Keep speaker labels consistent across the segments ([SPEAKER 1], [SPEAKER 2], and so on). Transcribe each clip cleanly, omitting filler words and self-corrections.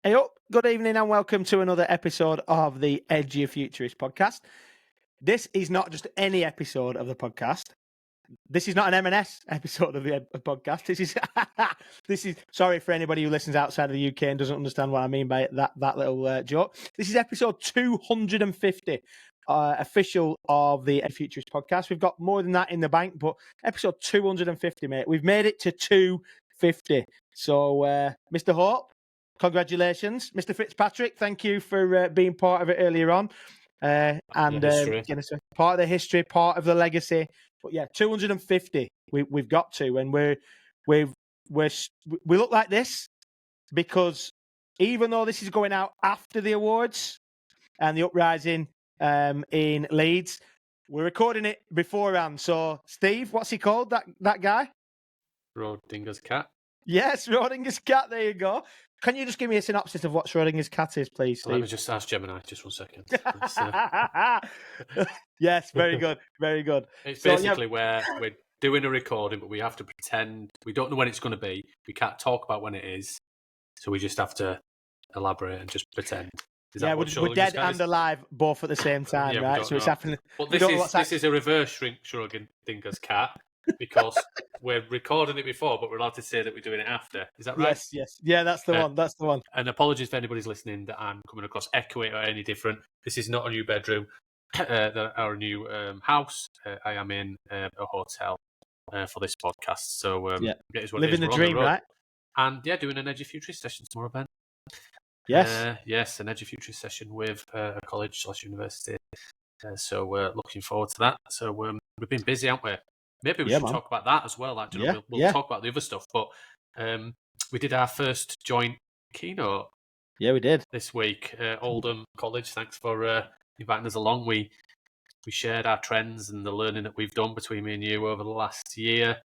[SPEAKER 1] Hey up, good evening and welcome to another episode of the Edufuturists podcast. This is not just any episode of the podcast. This is not an M&S episode of the podcast. This is sorry for anybody who listens outside of the UK and doesn't understand what I mean by that little joke. This is episode 250 official of the Edufuturists podcast. We've got more than that in the bank, but episode 250, mate. We've made it to 250. So, Mr. Hope, congratulations. Mr. Fitzpatrick, thank you for being part of it earlier on. Part of the history, part of the legacy. But yeah, 250 we've got to, and we look like this because even though this is going out after the awards and the uprising in Leeds, we're recording it beforehand. So Steve, what's he called? That guy?
[SPEAKER 2] Schrodinger's cat.
[SPEAKER 1] Yes, Schrodinger's cat. There you go. Can you just give me a synopsis of what Schrodinger's cat is, please, Steve?
[SPEAKER 2] Let me just ask Gemini, just 1 second.
[SPEAKER 1] Yes, very good, very good.
[SPEAKER 2] It's basically where we're doing a recording, but we have to pretend we don't know when it's going to be. We can't talk about when it is, so we just have to elaborate and just pretend.
[SPEAKER 1] We're dead and alive both at the same time, right? So it's happening.
[SPEAKER 2] But this is a reverse Schrodinger's cat. Because we're recording it before, but we're allowed to say that we're doing it after. Is that right?
[SPEAKER 1] Yes. Yeah, that's the one. That's the one.
[SPEAKER 2] And apologies if anybody's listening that I'm coming across echoey or any different. This is not a new bedroom or a new house. I am in a hotel for this podcast. So it is what
[SPEAKER 1] living
[SPEAKER 2] it is.
[SPEAKER 1] The dream, right?
[SPEAKER 2] And doing an Edufuturist session tomorrow, Ben.
[SPEAKER 1] Yes.
[SPEAKER 2] Yes, an Edufuturist session with a college/university. So we're looking forward to that. So we've been busy, haven't we? Maybe we should talk about that as well. We'll talk about the other stuff. But we did our first joint keynote.
[SPEAKER 1] Yeah, we did.
[SPEAKER 2] This week. Oldham College, thanks for inviting us along. We shared our trends and the learning that we've done between me and you over the last year.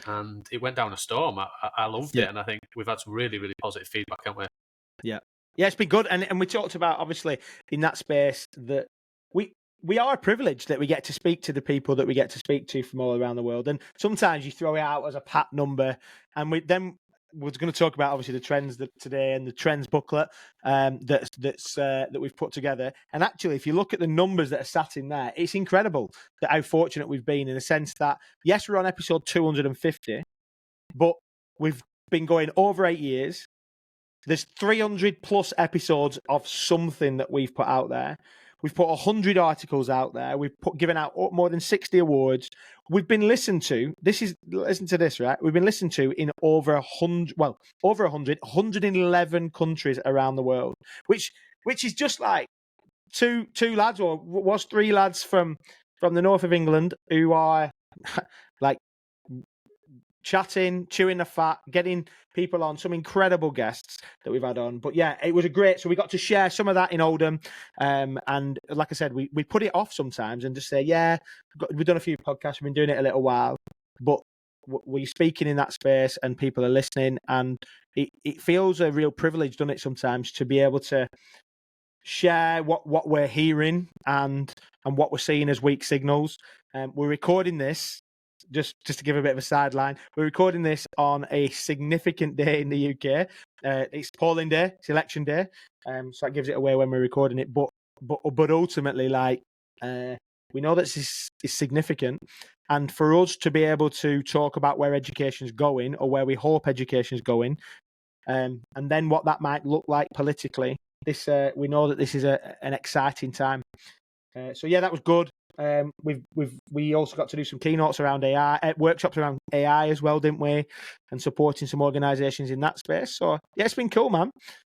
[SPEAKER 2] And it went down a storm. I loved it. And I think we've had some really, really positive feedback, haven't we?
[SPEAKER 1] Yeah. Yeah, it's been good. And we talked about, obviously, in that space that we are privileged that we get to speak to the people that we get to speak to from all around the world. And sometimes you throw it out as a pat number. And we're going to talk about, obviously, the trends today and the trends booklet that we've put together. And actually, if you look at the numbers that are sat in there, it's incredible that how fortunate we've been in the sense that, yes, we're on episode 250, but we've been going over 8 years. There's 300 plus episodes of something that we've put out there. We've put 100 articles out there. We've given out more than 60 awards. We've been listened to. Listen to this, right? We've been listened to in over 111 countries around the world, which is just like two lads, or was 3 lads from the north of England who are like chatting, chewing the fat, getting people on, some incredible guests that we've had on. But yeah, it was so we got to share some of that in Oldham. And like I said, we put it off sometimes and just say, we've done a few podcasts, we've been doing it a little while, but we're speaking in that space and people are listening, and it feels a real privilege, doesn't it, sometimes, to be able to share what we're hearing and what we're seeing as weak signals. We're recording this just to give a bit of a sideline. We're recording this on a significant day in the UK. It's polling day, it's election day, so that gives it away when we're recording it. But ultimately, we know that this is significant, and for us to be able to talk about where education's going, or where we hope education's going, and then what that might look like politically, we know that this is an exciting time. So yeah, that was good. We also got to do some keynotes around AI, workshops around AI as well, didn't we? And supporting some organisations in that space. So yeah, it's been cool, man.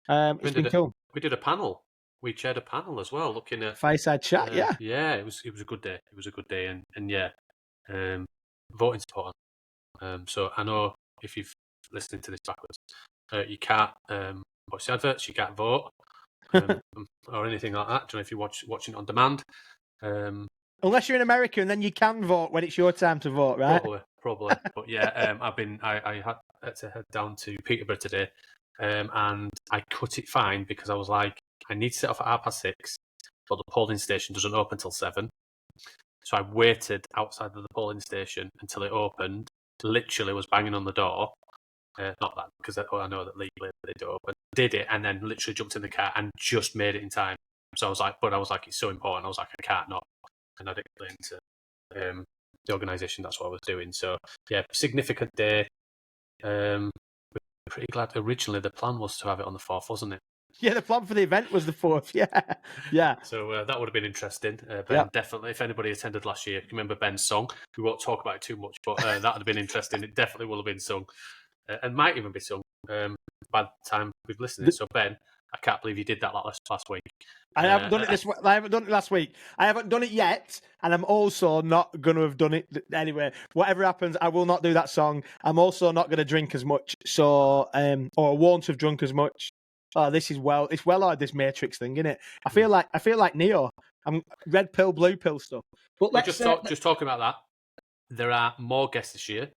[SPEAKER 1] It's been cool.
[SPEAKER 2] We did a panel. We chaired a panel as well, looking at
[SPEAKER 1] fireside chat.
[SPEAKER 2] Yeah, it was a good day. It was a good day, and voting's important. So I know if you've listened to this backwards, you can't watch the adverts, you can't vote, or anything like that. I don't know if you're watching it on demand.
[SPEAKER 1] Unless you're in America, and then you can vote when it's your time to vote, right?
[SPEAKER 2] Probably. But yeah, I had to head down to Peterborough today, and I cut it fine because I was like, I need to set off at 6:30, but the polling station doesn't open till 7. So I waited outside of the polling station until it opened. Literally was banging on the door, Not that, because I know that legally they do, but did it and then literally jumped in the car and just made it in time. So I was like, it's so important. I was like, I can't not. And I'd explain to the organisation that's what I was doing. So yeah, significant day. We're pretty glad. Originally, the plan was to have it on the 4th, wasn't it?
[SPEAKER 1] Yeah, the plan for the event was the 4th. Yeah.
[SPEAKER 2] So that would have been interesting. Ben,
[SPEAKER 1] Yep.
[SPEAKER 2] definitely. If anybody attended last year, remember Ben's song. We won't talk about it too much, but that would have been interesting. It definitely will have been sung, and might even be sung by the time we've listened to it. So Ben, I can't believe you did that last week.
[SPEAKER 1] I haven't done it I haven't done it last week. I haven't done it yet, and I'm also not going to have done it anyway. Whatever happens, I will not do that song. I'm also not going to drink as much, so or won't have drunk as much. Oh, it's well hard, this Matrix thing, isn't it? I feel like Neo. I'm red pill, blue pill stuff. But let's
[SPEAKER 2] just talking about that. There are more guests this year.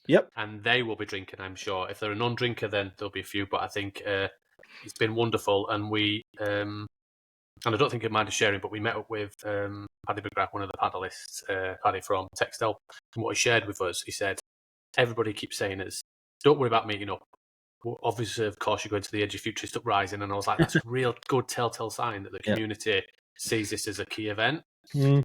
[SPEAKER 1] Yep.
[SPEAKER 2] And they will be drinking, I'm sure. If they're a non-drinker, then there'll be a few. But I think it's been wonderful, and we and I don't think it minded sharing, but we met up with Paddy McGrath, one of the paddleists, Paddy from Textile, and what he shared with us, he said, everybody keeps saying is, don't worry about meeting up. Well, obviously, of course, you're going to the Edufuturists Uprising, and I was like, that's a real good telltale sign that the community sees this as a key event. I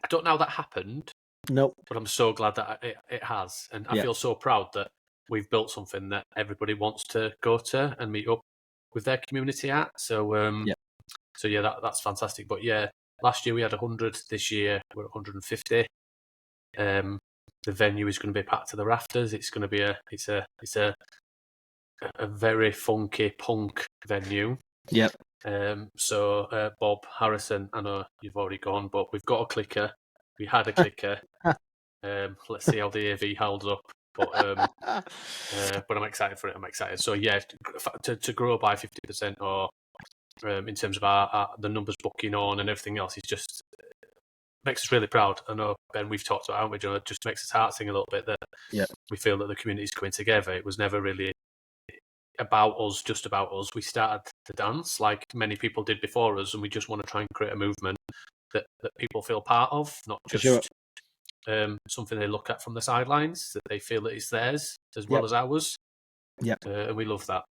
[SPEAKER 2] don't know how that happened.
[SPEAKER 1] Nope.
[SPEAKER 2] But I'm so glad that it has, and I feel so proud that we've built something that everybody wants to go to and meet up with their community at. So, that's fantastic. But yeah, last year we had 100. This year we're at 150. The venue is going to be packed to the rafters. It's going to be a very funky punk venue.
[SPEAKER 1] Yep.
[SPEAKER 2] So Bob Harrison, I know you've already gone, but we've got a clicker. We had a clicker. Let's see how the AV holds up. But I'm excited for it. I'm excited. So yeah, to grow by 50% or in terms of the numbers booking on and everything else, is just makes us really proud. I know, Ben, we've talked about, haven't we? It just makes us heart sing a little bit that we feel that the community is coming together. It was never really about us, just about us. We started to dance like many people did before us, and we just want to try and create a movement that people feel part of, not just something they look at from the sidelines, that they feel that it's theirs as well as ours. And we love that.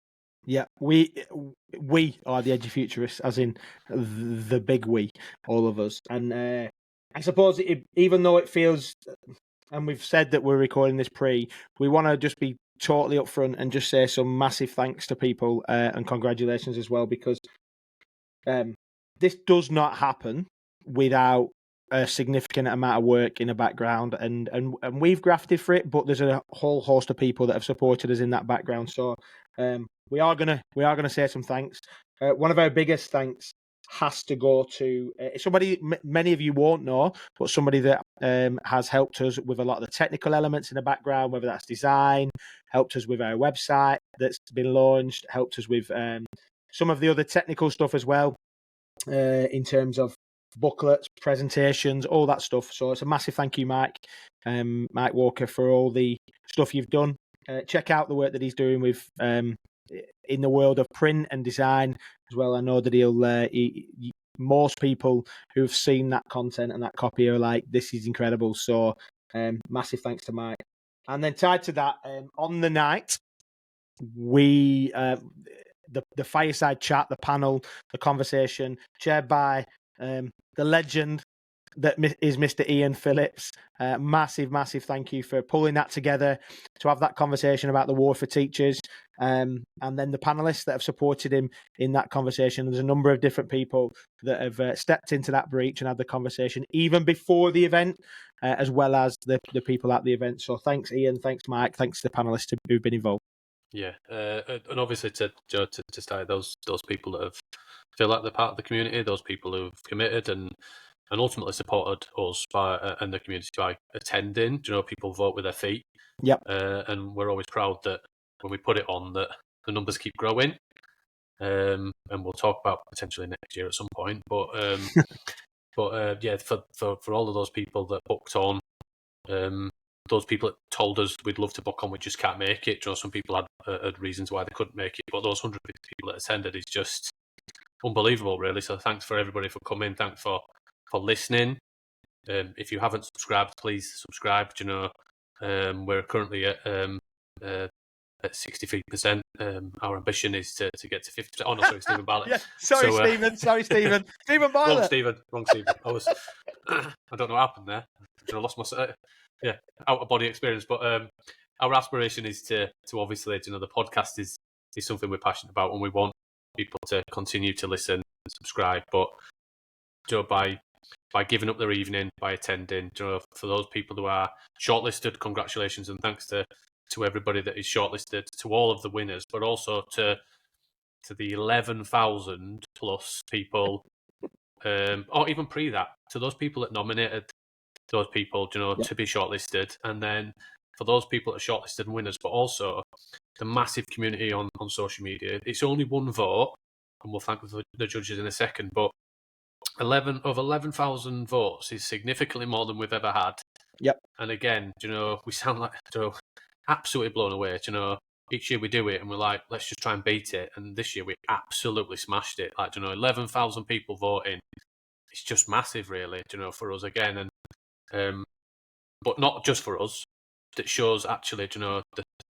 [SPEAKER 1] Yeah, we are the Edufuturists, as in the big we, all of us. And I suppose even though it feels, and we've said that we're recording this we want to just be totally upfront and just say some massive thanks to people and congratulations as well, because this does not happen without a significant amount of work in the background, and we've grafted for it, but there's a whole host of people that have supported us in that background. So we are gonna say some thanks. One of our biggest thanks has to go to somebody many of you won't know, but somebody that has helped us with a lot of the technical elements in the background, whether that's design, helped us with our website that's been launched, helped us with some of the other technical stuff as well, in terms of booklets, presentations, all that stuff. So it's a massive thank you, Mike Walker, for all the stuff you've done. Check out the work that he's doing with in the world of print and design as well. I know that most people who've seen that content and that copy are like, this is incredible. So massive thanks to Mike. And then tied to that, on the night, we the fireside chat, the panel, the conversation, chaired by the legend that is Mr. Ian Phillips. Massive thank you for pulling that together to have that conversation about the war for teachers, and then the panelists that have supported him in that conversation. There's a number of different people that have stepped into that breach and had the conversation even before the event, as well as the people at the event. So thanks, Ian, thanks, Mike, thanks to the panelists who've been involved.
[SPEAKER 2] Yeah, and obviously to start those people that have feel like they're part of the community, those people who've committed and ultimately supported us and the community by attending. People vote with their feet.
[SPEAKER 1] Yep.
[SPEAKER 2] And we're always proud that when we put it on, that the numbers keep growing. And we'll talk about potentially next year at some point. But yeah, for all of those people that booked on, those people that told us we'd love to book on, we just can't make it. Some people had reasons why they couldn't make it, but those 100 people that attended is just unbelievable, really. So thanks for everybody for coming. Thanks for listening. If you haven't subscribed, please subscribe. We're currently at at 63%. Our ambition is to get to 50%. Oh no, sorry, Stephen Bartlett.
[SPEAKER 1] Yeah, sorry,
[SPEAKER 2] So,
[SPEAKER 1] Stephen. Sorry, Stephen. Stephen Bartlett.
[SPEAKER 2] Wrong Stephen. I was, I don't know what happened there. I lost my, out of body experience. But our aspiration is to obviously, the podcast is something we're passionate about, and we want people to continue to listen and subscribe. But by giving up their evening, by attending, for those people who are shortlisted, congratulations, and thanks to everybody that is shortlisted, to all of the winners, but also to the 11,000 plus people, or even pre that, to those people that nominated those people, to be shortlisted, and then for those people that are shortlisted and winners, but also the massive community on social media. It's only one vote, and we'll thank the judges in a second, but over 11,000 votes is significantly more than we've ever had.
[SPEAKER 1] Yep.
[SPEAKER 2] And again, we sound like absolutely blown away. Each year we do it and we're like, let's just try and beat it. And this year we absolutely smashed it. 11,000 people voting. It's just massive, really, for us again. And but not just for us. It shows actually,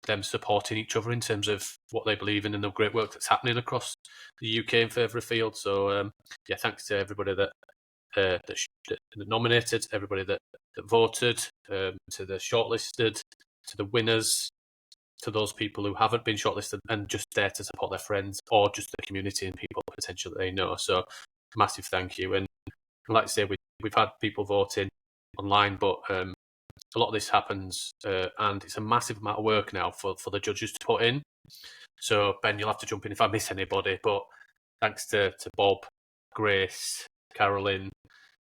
[SPEAKER 2] them supporting each other in terms of what they believe in and the great work that's happening across the UK in further afield. So thanks to everybody that nominated, everybody that voted, to the shortlisted, to the winners, to those people who haven't been shortlisted and just there to support their friends or just the community and people potentially they know. So massive thank you. And like I say, we've had people voting online, but a lot of this happens and it's a massive amount of work now for the judges to put in. So Ben, you'll have to jump in if I miss anybody, but thanks to Bob, Grace, Carolyn,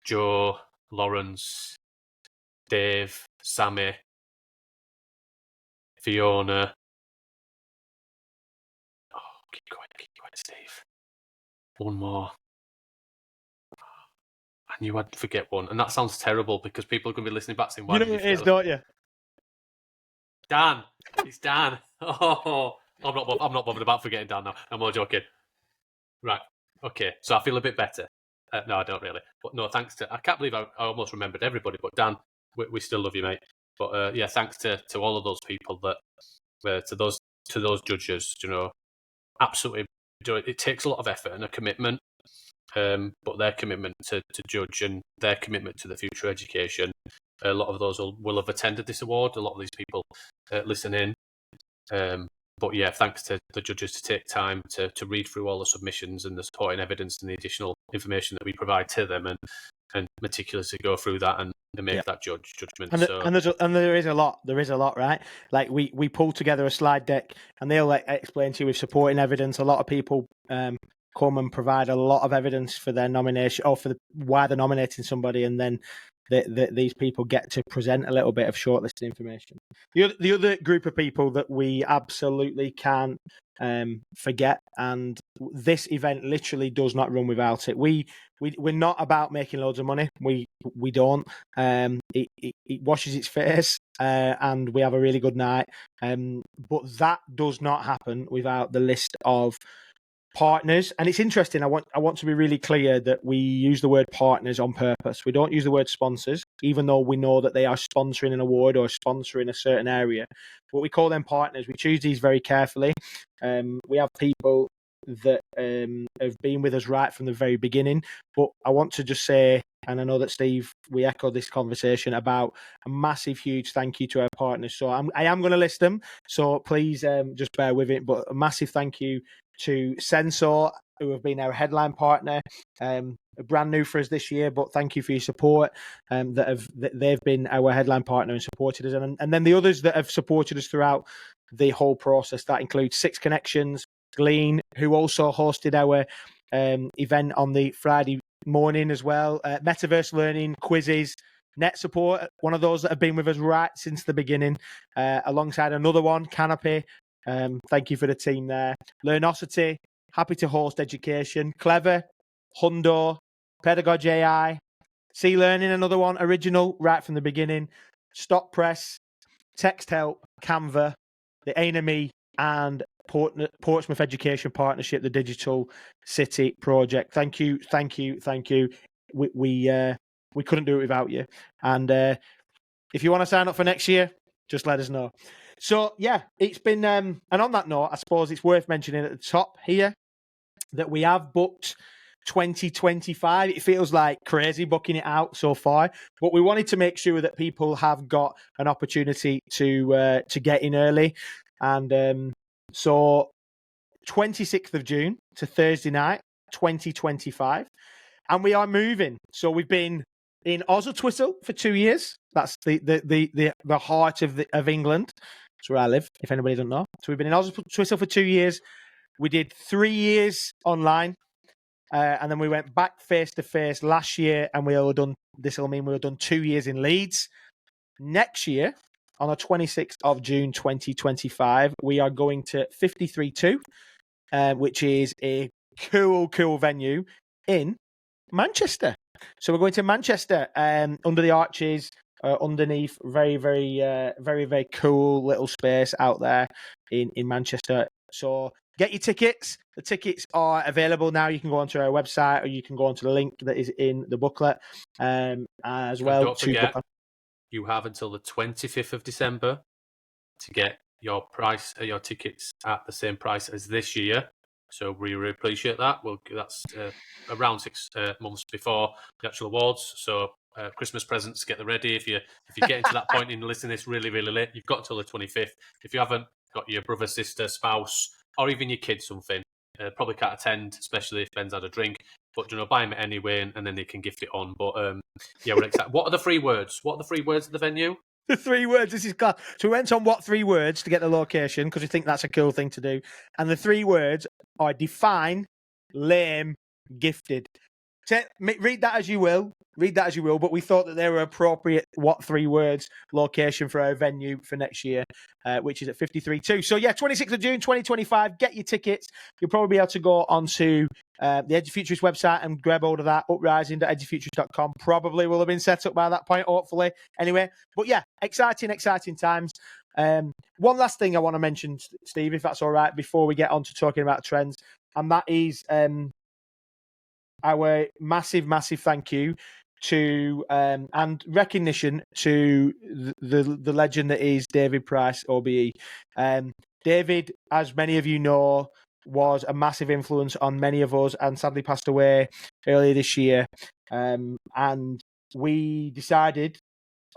[SPEAKER 2] Joe, Lawrence, Dave, Sammy, Fiona. Oh, keep going, Steve. One more. I knew I'd forget one, and that sounds terrible because people are going to be listening back saying, "Why
[SPEAKER 1] You know
[SPEAKER 2] did
[SPEAKER 1] who it is, don't you?"
[SPEAKER 2] Dan. It's Dan. Oh, I'm not bothered about forgetting Dan now. I'm all joking. Right. Okay. So I feel a bit better. No, I don't really. But no, thanks to. I can't believe I almost remembered everybody. But Dan, we still love you, mate. But thanks to all of those people that to those judges. Absolutely. It takes a lot of effort and a commitment. But their commitment to judge and their commitment to the future education, a lot of those will have attended this award. A lot of these people listen in. But thanks to the judges to take time to read through all the submissions and the supporting evidence and the additional information that we provide to them and meticulously go through that and make that judgment.
[SPEAKER 1] And there is a lot. There is a lot, right? Like we pulled together a slide deck, and they'll explain to you with supporting evidence. A lot of people come and provide a lot of evidence for their nomination or for why they're nominating somebody, and then these people get to present a little bit of shortlisted information. The other group of people that we absolutely can't forget, and this event literally does not run without it. We're not about making loads of money. We don't. It washes its face, and we have a really good night. But that does not happen without the list of partners. And it's interesting. I want to be really clear that we use the word partners on purpose. We don't use the word sponsors, even though we know that they are sponsoring an award or sponsoring a certain area. But we call them partners. We choose these very carefully. We have people that have been with us right from the very beginning. But I want to just say, and I know that Steve, we echo this conversation about a massive, huge thank you to our partners. So I am going to list them. So please just bear with it. But a massive thank you to Sensor, who have been our headline partner, brand new for us this year, but thank you for your support. They've been our headline partner and supported us, and then the others that have supported us throughout the whole process. That includes Six Connections, Glean, who also hosted our event on the Friday morning as well. Metaverse Learning, Quizzes, Net Support, one of those that have been with us right since the beginning, alongside another one, Canopy. Thank you for the team there. Learnosity, Happy to Host Education, Clever, Hundo, Pedagogical AI, C Learning, another one, original right from the beginning, Stop Press, Text Help, Canva, the A&ME, and Portsmouth Education Partnership, the Digital City Project. Thank you. We couldn't do it without you. And if you want to sign up for next year, just let us know. So yeah, it's been and on that note, I suppose it's worth mentioning at the top here that we have booked 2025. It feels like crazy booking it out so far, but we wanted to make sure that people have got an opportunity to get in early, and so 26th of June to Thursday night, 2025, and we are moving. So we've been in Oswestwhistle for 2 years. That's the heart of England. That's where I live, if anybody doesn't know. So we've been in Oswestwhistle for 2 years. We did 3 years online, and then we went back face to face last year, and we will done. This will mean we'll done 2 years in Leeds. Next year, on the 26th of June, 2025, we are going to 53.2, which is a cool venue in Manchester. So we're going to Manchester, under the arches, underneath very cool little space out there in Manchester. So get your tickets. The tickets are available now. You can go onto our website, or you can go onto the link that is in the booklet as well.
[SPEAKER 2] And don't forget, you have until the 25th of December to get your tickets at the same price as this year. So we really appreciate that. That's around 6 months before the actual awards. So Christmas presents, get them ready. If you're getting to that point and listening to this really late, you've got until the 25th. If you haven't got your brother, sister, spouse, or even your kid something, probably can't attend, especially if Ben's had a drink. But buy them anyway, and then they can gift it on. But yeah, we're excited. What are the 3 words? What are the 3 words of the venue?
[SPEAKER 1] The 3 words. This is class. So we went on what 3 words to get the location, because we think that's a cool thing to do. And the 3 words are define, lame, gifted. Read that as you will. But we thought that they were appropriate. What 3 words location for our venue for next year, which is at 53.2. So yeah, 26th of June, 2025. Get your tickets. You'll probably be able to go onto the Edufuturists website and grab hold of that. Uprising.edufuturists.com probably will have been set up by that point, hopefully. Anyway, but yeah, exciting times. One last thing I want to mention, Steve, if that's all right, before we get on to talking about trends, and that is our massive thank you to and recognition to the legend that is David Price, OBE. David, as many of you know, was a massive influence on many of us, and sadly passed away earlier this year. And we decided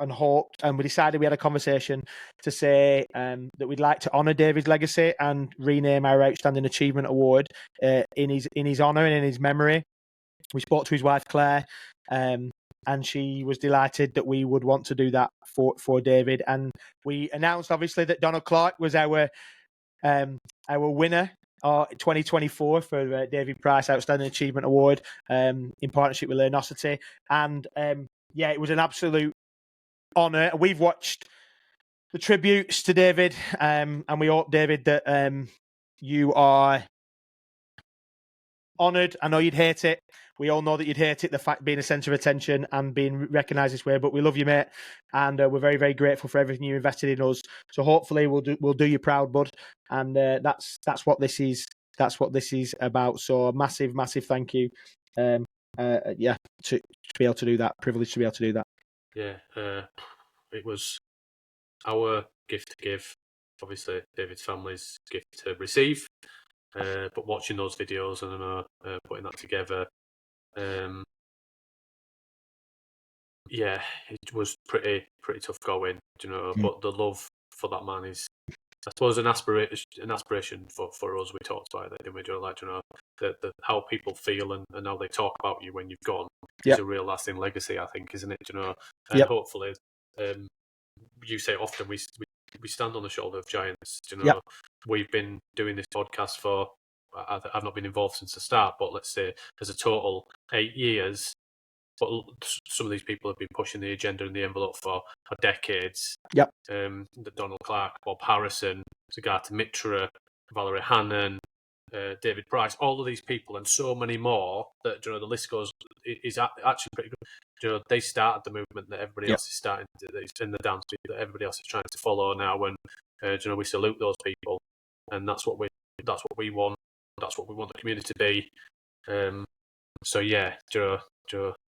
[SPEAKER 1] and hoped, and we had a conversation to say that we'd like to honour David's legacy and rename our Outstanding Achievement Award in his honour and in his memory. We spoke to his wife Claire, and she was delighted that we would want to do that for David. And we announced, obviously, that Donald Clark was our winner 2024 for David Price Outstanding Achievement Award in partnership with Learnosity. And yeah, it was an absolute honour. We've watched the tributes to David, and we hope, David, that you are honoured. I know you'd hate it. We all know that you'd hate it, the fact being a centre of attention and being recognised this way. But we love you, mate, and we're very grateful for everything you invested in us. So hopefully we'll do you proud, bud. And that's what this is. That's what this is about. So massive thank you. Yeah, to be able to do that. Privileged to be able to do that.
[SPEAKER 2] Yeah, it was our gift to give. Obviously, David's family's gift to receive. But watching those videos and putting that together, yeah, it was pretty tough going, But the love for that man is, I suppose, an aspiration for us. We talked about that, didn't we? The how people feel and how they talk about you when you've gone is a real lasting legacy, I think, isn't it? And hopefully, you say often we stand on the shoulder of giants. We've been doing this podcast for, I've not been involved since the start, but let's say there's a total 8 years. But some of these people have been pushing the agenda and the envelope for decades.
[SPEAKER 1] Yep.
[SPEAKER 2] Donald Clark, Bob Harrison, Zagata Mitra, Valerie Hannon, David Price, all of these people and so many more that the list goes is actually pretty good. They started the movement that everybody else is starting to, in the dance that everybody else is trying to follow now. And we salute those people, and that's what we want. That's what we want the community to be. So yeah,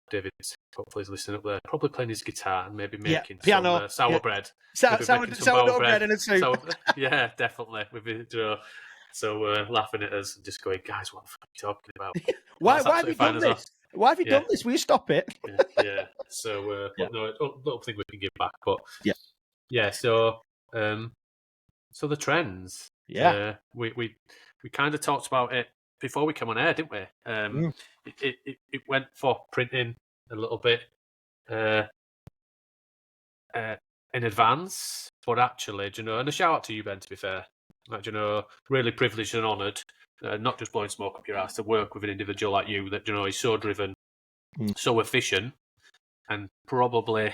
[SPEAKER 2] David's hopefully is listening up there, probably playing his guitar and maybe
[SPEAKER 1] Yeah,
[SPEAKER 2] making
[SPEAKER 1] piano,
[SPEAKER 2] some sour
[SPEAKER 1] yeah.
[SPEAKER 2] bread. Maybe making some
[SPEAKER 1] Sourdough bread and a soup.
[SPEAKER 2] Yeah, definitely. So laughing at us and just going, guys, what the fuck are you talking about?
[SPEAKER 1] Why
[SPEAKER 2] That's
[SPEAKER 1] have you
[SPEAKER 2] absolutely fine
[SPEAKER 1] done
[SPEAKER 2] as well.
[SPEAKER 1] this? Why have you
[SPEAKER 2] Yeah.
[SPEAKER 1] done this? Will you stop it?
[SPEAKER 2] Yeah. So,
[SPEAKER 1] Yeah.
[SPEAKER 2] but no, I don't think we can give back. But
[SPEAKER 1] Yeah.
[SPEAKER 2] yeah. So the trends.
[SPEAKER 1] Yeah.
[SPEAKER 2] We kind of talked about it before we came on air, didn't we? It went for printing a little bit in advance, but actually, do you know, and a shout out to you, Ben. To be fair, like, do you know, really privileged and honoured, not just blowing smoke up your ass, to work with an individual like you that, you know, is so driven, so efficient, and probably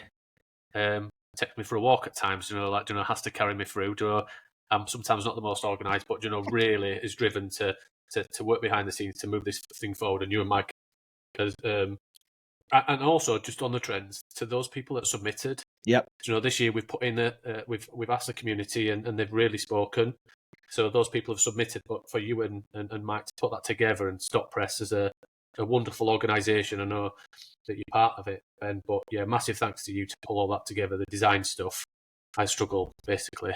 [SPEAKER 2] take me for a walk at times. You know, like, you know, has to carry me through. You know, I'm sometimes not the most organised, but, you know, really is driven to work behind the scenes to move this thing forward. And you and Mike, and also just on the trends, to those people that submitted.
[SPEAKER 1] Yep.
[SPEAKER 2] You know, this year we've put in we've asked the community and they've really spoken. So those people have submitted, but for you and Mike to put that together, and Stop Press as a wonderful organisation. I know that you're part of it, Ben, but yeah, massive thanks to you to pull all that together, the design stuff. I struggle basically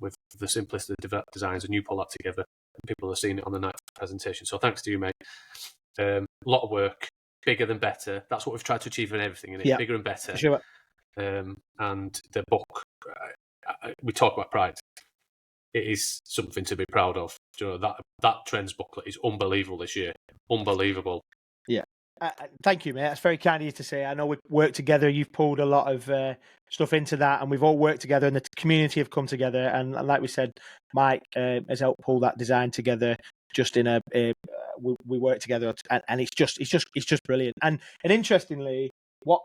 [SPEAKER 2] with the simplest of designs, and you pull that together, and people are seeing it on the night presentation. So thanks to you, mate. A lot of work, bigger than better. That's what we've tried to achieve in everything, and bigger and better.
[SPEAKER 1] For sure.
[SPEAKER 2] And the book, we talk about pride. It is something to be proud of. You know, that trends booklet is unbelievable this year. Unbelievable.
[SPEAKER 1] Yeah. Thank you, mate. That's very kind of you to say. I know we've worked together. You've pulled a lot of stuff into that, and we've all worked together, and the community have come together. And like we said, Mike has helped pull that design together. Just in we work together, and it's just brilliant. And interestingly, what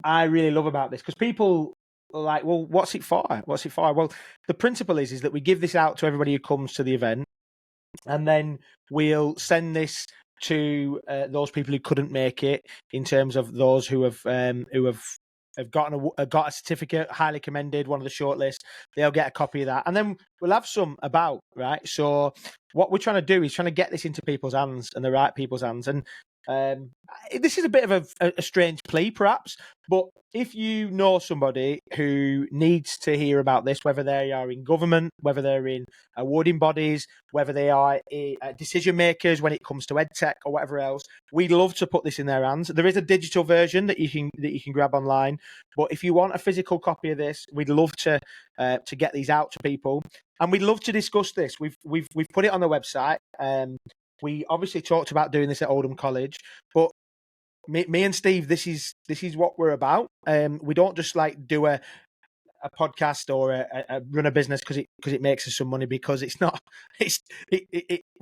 [SPEAKER 1] I really love about this, because people are like, well, what's it for? What's it for? Well, the principle is that we give this out to everybody who comes to the event, and then we'll send this to those people who couldn't make it, in terms of those who have got a certificate, highly commended, one of the shortlist. They'll get a copy of that, and then we'll have some about, right? So what we're trying to do is trying to get this into people's hands, and the right people's hands. And this is a bit of a strange plea, perhaps, but if you know somebody who needs to hear about this, whether they are in government, whether they're in awarding bodies, whether they are decision makers when it comes to EdTech or whatever else, we'd love to put this in their hands. There is a digital version that you can grab online, but if you want a physical copy of this, we'd love to get these out to people, and we'd love to discuss this. We've put it on the website. We obviously talked about doing this at Oldham College, but me and Steve, this is what we're about. We don't just like do a podcast or a run a business because it makes us some money, because it's not,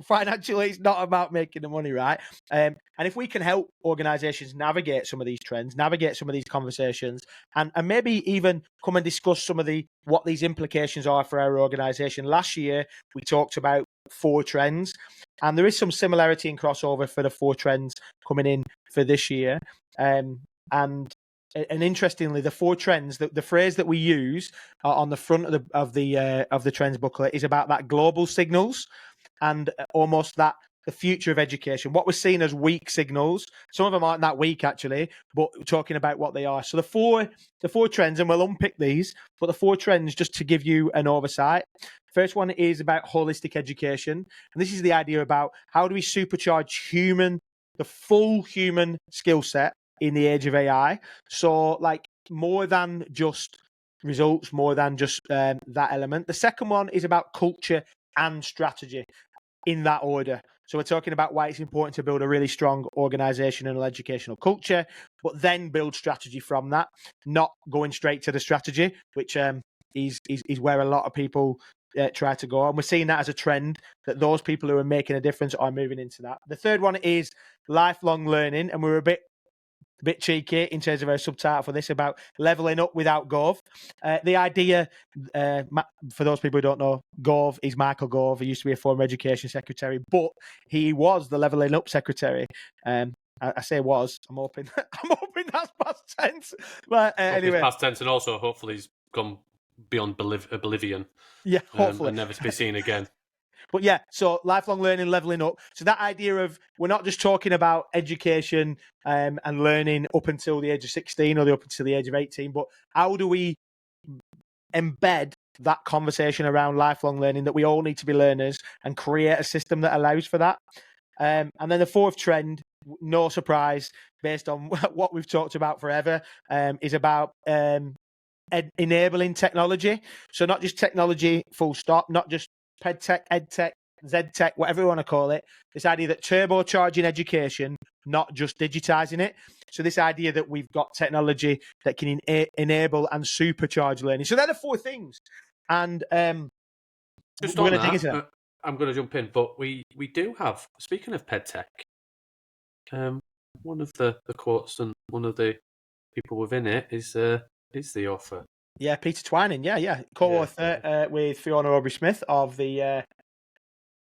[SPEAKER 1] financially it's not about making the money, right? And if we can help organizations navigate some of these trends, navigate some of these conversations, and maybe even come and discuss some of what these implications are for our organization. Last year we talked about 4 trends, and there is some similarity and crossover for the 4 trends coming in for this year. And interestingly, the 4 trends, the phrase that we use on the front of the trends booklet is about that global signals, and almost that the future of education, what we're seeing as weak signals. Some of them aren't that weak, actually, but talking about what they are. So the four trends, and we'll unpick these, but the 4 trends, just to give you an oversight. First one is about holistic education, and this is the idea about how do we supercharge the full human skill set in the age of AI. So, like, more than just results, more than just that element. The second one is about culture and strategy, in that order. So we're talking about why it's important to build a really strong organizational educational culture, but then build strategy from that, not going straight to the strategy, which is where a lot of people try to go. And we're seeing that as a trend, that those people who are making a difference are moving into that. The third one is lifelong learning, and we're a bit cheeky in terms of our subtitle for this, about leveling up without Gove. The idea, for those people who don't know, Gove is Michael Gove. He used to be a former education secretary, but he was the leveling up secretary. I say was. I'm hoping that's past tense. But anyway,
[SPEAKER 2] past tense, and also hopefully he's gone beyond oblivion.
[SPEAKER 1] Yeah, hopefully,
[SPEAKER 2] and never to be seen again.
[SPEAKER 1] But yeah, so lifelong learning, leveling up. So that idea of we're not just talking about education and learning up until the age of 16 or up until the age of 18, but how do we embed that conversation around lifelong learning, that we all need to be learners, and create a system that allows for that. And then the fourth trend, no surprise, based on what we've talked about forever, is about enabling technology. So not just technology, full stop, not just pedtech, edtech, ztech, whatever you want to call it. This idea that turbocharging education, not just digitizing it. So this idea that we've got technology that can enable and supercharge learning. So they're the four things. And
[SPEAKER 2] just
[SPEAKER 1] we're
[SPEAKER 2] on
[SPEAKER 1] going to dig into
[SPEAKER 2] that,
[SPEAKER 1] that.
[SPEAKER 2] I'm going to jump in, but we do have, speaking of PedTech, one of the quotes and one of the people within it is the author.
[SPEAKER 1] Yeah, Peter Twining. Yeah. Co-author with Fiona Aubrey-Smith of the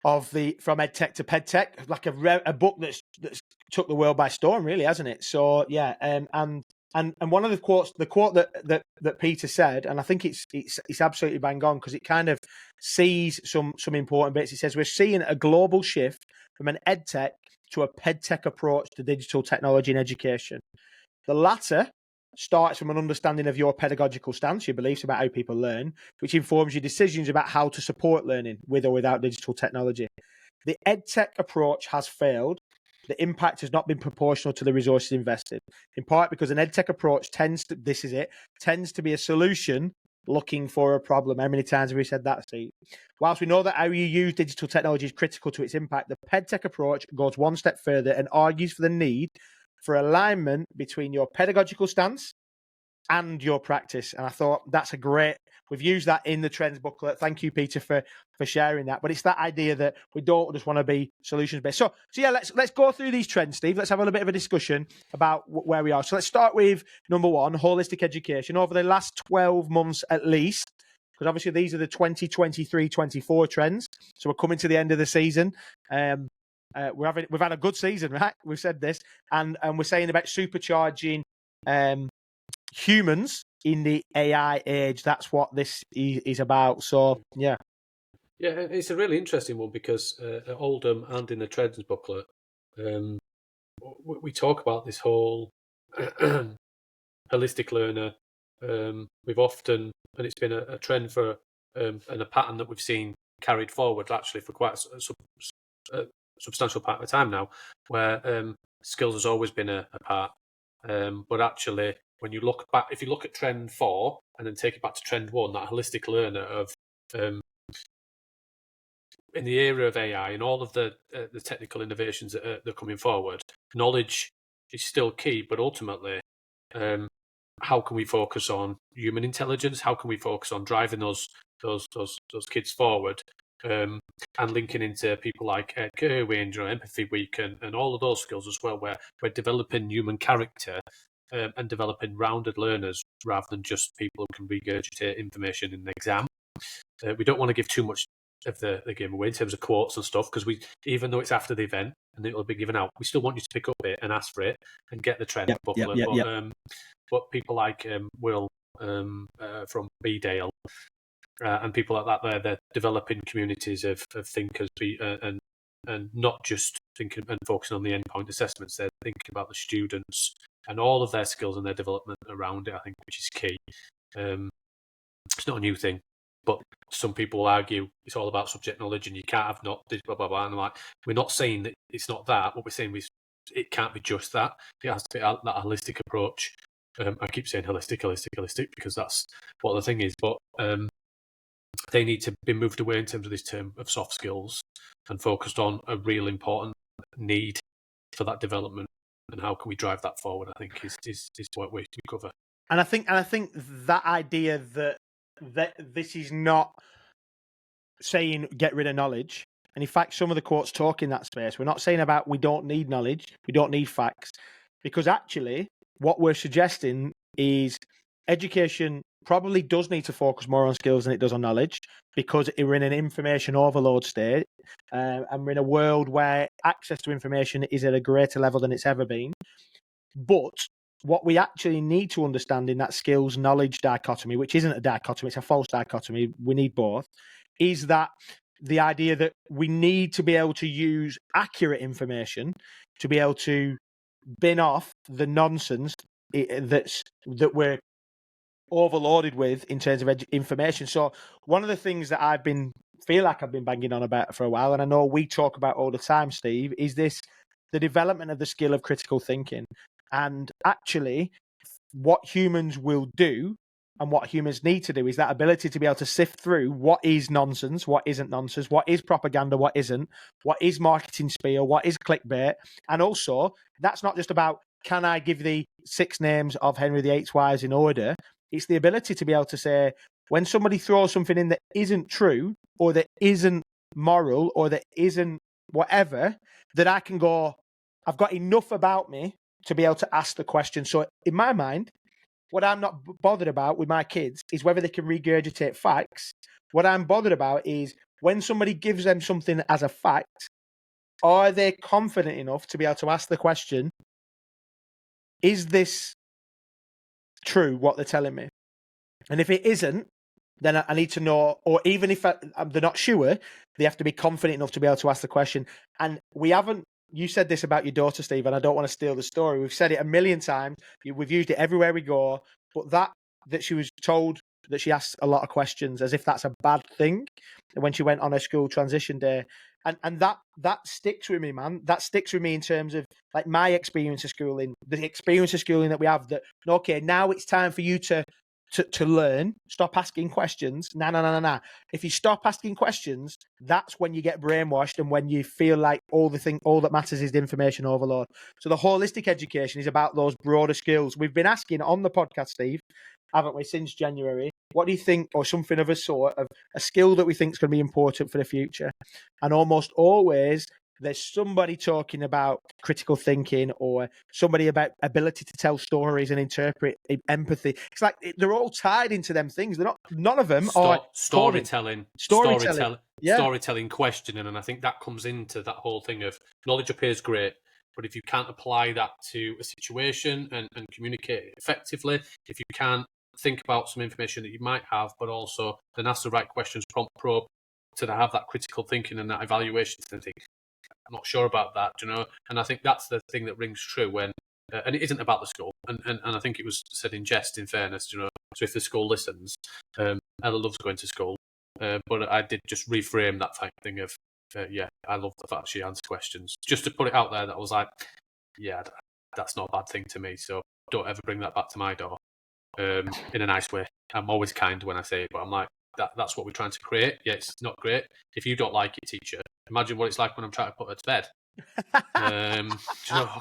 [SPEAKER 1] From EdTech to PedTech, like a book that's took the world by storm, really, hasn't it? So yeah, and one of the quotes, the quote that Peter said, and I think it's absolutely bang on, because it kind of sees some important bits. It says we're seeing a global shift from an EdTech to a PedTech approach to digital technology and education. The latter starts from an understanding of your pedagogical stance, your beliefs about how people learn, which informs your decisions about how to support learning with or without digital technology. The EdTech approach has failed. The impact has not been proportional to the resources invested, in part because an EdTech approach tends to be a solution looking for a problem. How many times have we said that, Steve? Whilst we know that how you use digital technology is critical to its impact, the PedTech approach goes one step further and argues for the need for alignment between your pedagogical stance and your practice. And I thought that's a great, we've used that in the trends booklet. Thank you, Peter, for sharing that. But it's that idea that we don't just want to be solutions based. So yeah, let's go through these trends, Steve. Let's have a little bit of a discussion about where we are. So let's start with number one, holistic education. Over the last 12 months at least, because obviously these are the 2023-24 trends. So we're coming to the end of the season. We've had a good season, right? We've said this, and we're saying about supercharging humans in the AI age. That's what this is about. So yeah,
[SPEAKER 2] it's a really interesting one, because at Oldham and in the trends booklet, we talk about this whole holistic learner. We've often, and it's been a trend for and a pattern that we've seen carried forward actually for quite a substantial part of the time now, where skills has always been a part. But actually, when you look back, if you look at trend 4 and then take it back to trend 1, that holistic learner of in the era of AI and all of the technical innovations that are coming forward, knowledge is still key, but ultimately, how can we focus on human intelligence? How can we focus on driving those kids forward, and linking into people like Kerwin or Empathy Week and all of those skills as well, where we're developing human character and developing rounded learners rather than just people who can regurgitate information in an exam. We don't want to give too much of the game away in terms of quotes and stuff, because even though it's after the event and it'll be given out, we still want you to pick up it and ask for it and get the trend booklet. But people like Will from B-Dale and people like that, they're developing communities of thinkers and not just thinking and focusing on the endpoint assessments. They're thinking about the students and all of their skills and their development around it, I think, which is key. It's not a new thing, but some people will argue it's all about subject knowledge and you can't have not this, blah, blah, blah. And I'm like, we're not saying that it's not that. What we're saying is it can't be just that. It has to be that holistic approach. I keep saying holistic, because that's what the thing is. But they need to be moved away in terms of this term of soft skills and focused on a real important need for that development, and how can we drive that forward, I think is what we cover.
[SPEAKER 1] And I think that idea that this is not saying get rid of knowledge. And in fact, some of the quotes talk in that space. We're not saying about we don't need knowledge, we don't need facts, because actually what we're suggesting is education probably does need to focus more on skills than it does on knowledge, because we're in an information overload state, and we're in a world where access to information is at a greater level than it's ever been. But what we actually need to understand in that skills knowledge dichotomy, which isn't a dichotomy, it's a false dichotomy, we need both, is that the idea that we need to be able to use accurate information to be able to bin off the nonsense that we're overloaded with in terms of information. So one of the things that I've been banging on about for a while, and I know we talk about all the time, Steve, is the development of the skill of critical thinking. And actually, what humans will do and what humans need to do is that ability to be able to sift through what is nonsense, what isn't nonsense, what is propaganda, what isn't, what is marketing spiel, what is clickbait. And also, that's not just about, can I give the 6 names of Henry VIII's wives in order? It's the ability to be able to say, when somebody throws something in that isn't true or that isn't moral or that isn't whatever, that I can go, I've got enough about me to be able to ask the question. So in my mind, what I'm not bothered about with my kids is whether they can regurgitate facts. What I'm bothered about is when somebody gives them something as a fact, are they confident enough to be able to ask the question, is this true, what they're telling me? And if it isn't, then I need to know, or even if they're not sure, they have to be confident enough to be able to ask the question. And we haven't, you said this about your daughter, Steve, and I don't want to steal the story. We've said it a million times. We've used it everywhere we go. But that she was told that she asked a lot of questions as if that's a bad thing when she went on her school transition day. And that sticks with me, man. That sticks with me in terms of like my experience of schooling, the experience of schooling that we have, that, okay, now it's time for you to learn. Stop asking questions. Nah. If you stop asking questions, that's when you get brainwashed and when you feel like all that matters is the information overload. So the holistic education is about those broader skills. We've been asking on the podcast, Steve, haven't we, since January, what do you think, or something of a sort of a skill that we think is going to be important for the future? And almost always there's somebody talking about critical thinking or somebody about ability to tell stories and interpret, empathy. It's like they're all tied into them things. They're not, none of them are
[SPEAKER 2] storytelling,
[SPEAKER 1] yeah.
[SPEAKER 2] storytelling, questioning, and I think that comes into that whole thing of knowledge appears great, but if you can't apply that to a situation and communicate it effectively, if you can't think about some information that you might have, but also then ask the right questions, prompt, probe, to have that critical thinking and that evaluation thinking. I'm not sure about that, you know, and I think that's the thing that rings true when, and it isn't about the school, and I think it was said in jest, in fairness, you know, so if the school listens, Ella loves going to school, but I did just reframe that thing of, yeah, I love the fact she answers questions, just to put it out there that I was like, yeah, that's not a bad thing to me, so don't ever bring that back to my door, in a nice way. I'm always kind when I say it, but I'm like, that's what we're trying to create. Yeah, it's not great. If you don't like it, teacher, imagine what it's like when I'm trying to put her to bed.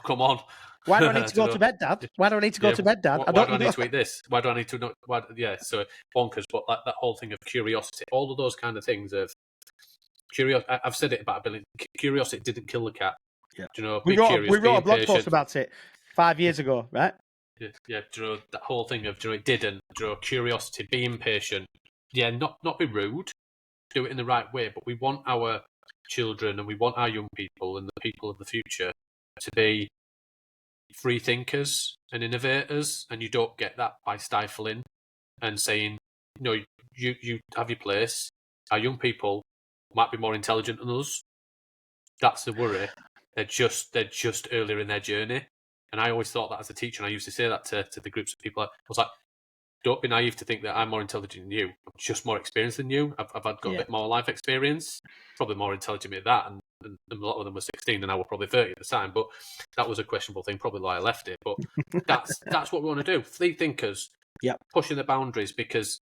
[SPEAKER 2] Come on.
[SPEAKER 1] Why do I need to go to bed, Dad? Why do I need to go to bed, Dad?
[SPEAKER 2] Why do I need to eat this? Why do I need to not? Yeah, so bonkers. But like that whole thing of curiosity, all of those kind of things of curiosity. I've said it about ability. Curiosity didn't kill the cat.
[SPEAKER 1] Yeah.
[SPEAKER 2] Do you know,
[SPEAKER 1] we wrote a blog post about it 5 years ago, right?
[SPEAKER 2] Yeah, do you know, that whole thing of, do you know, it didn't. Do you know, curiosity, be impatient. Yeah, not be rude. Do it in the right way. But we want our children and we want our young people and the people of the future to be free thinkers and innovators, and you don't get that by stifling and saying, no, you have your place. Our young people might be more intelligent than us. That's the worry. They're just earlier in their journey. And I always thought that as a teacher, and I used to say that to the groups of people. I was like, don't be naive to think that I'm more intelligent than you. I'm just more experienced than you. I've got a bit more life experience, probably more intelligent at that. And a lot of them were 16 and I was probably 30 at the time. But that was a questionable thing, probably why I left it. But that's what we want to do. Free thinkers, pushing the boundaries, because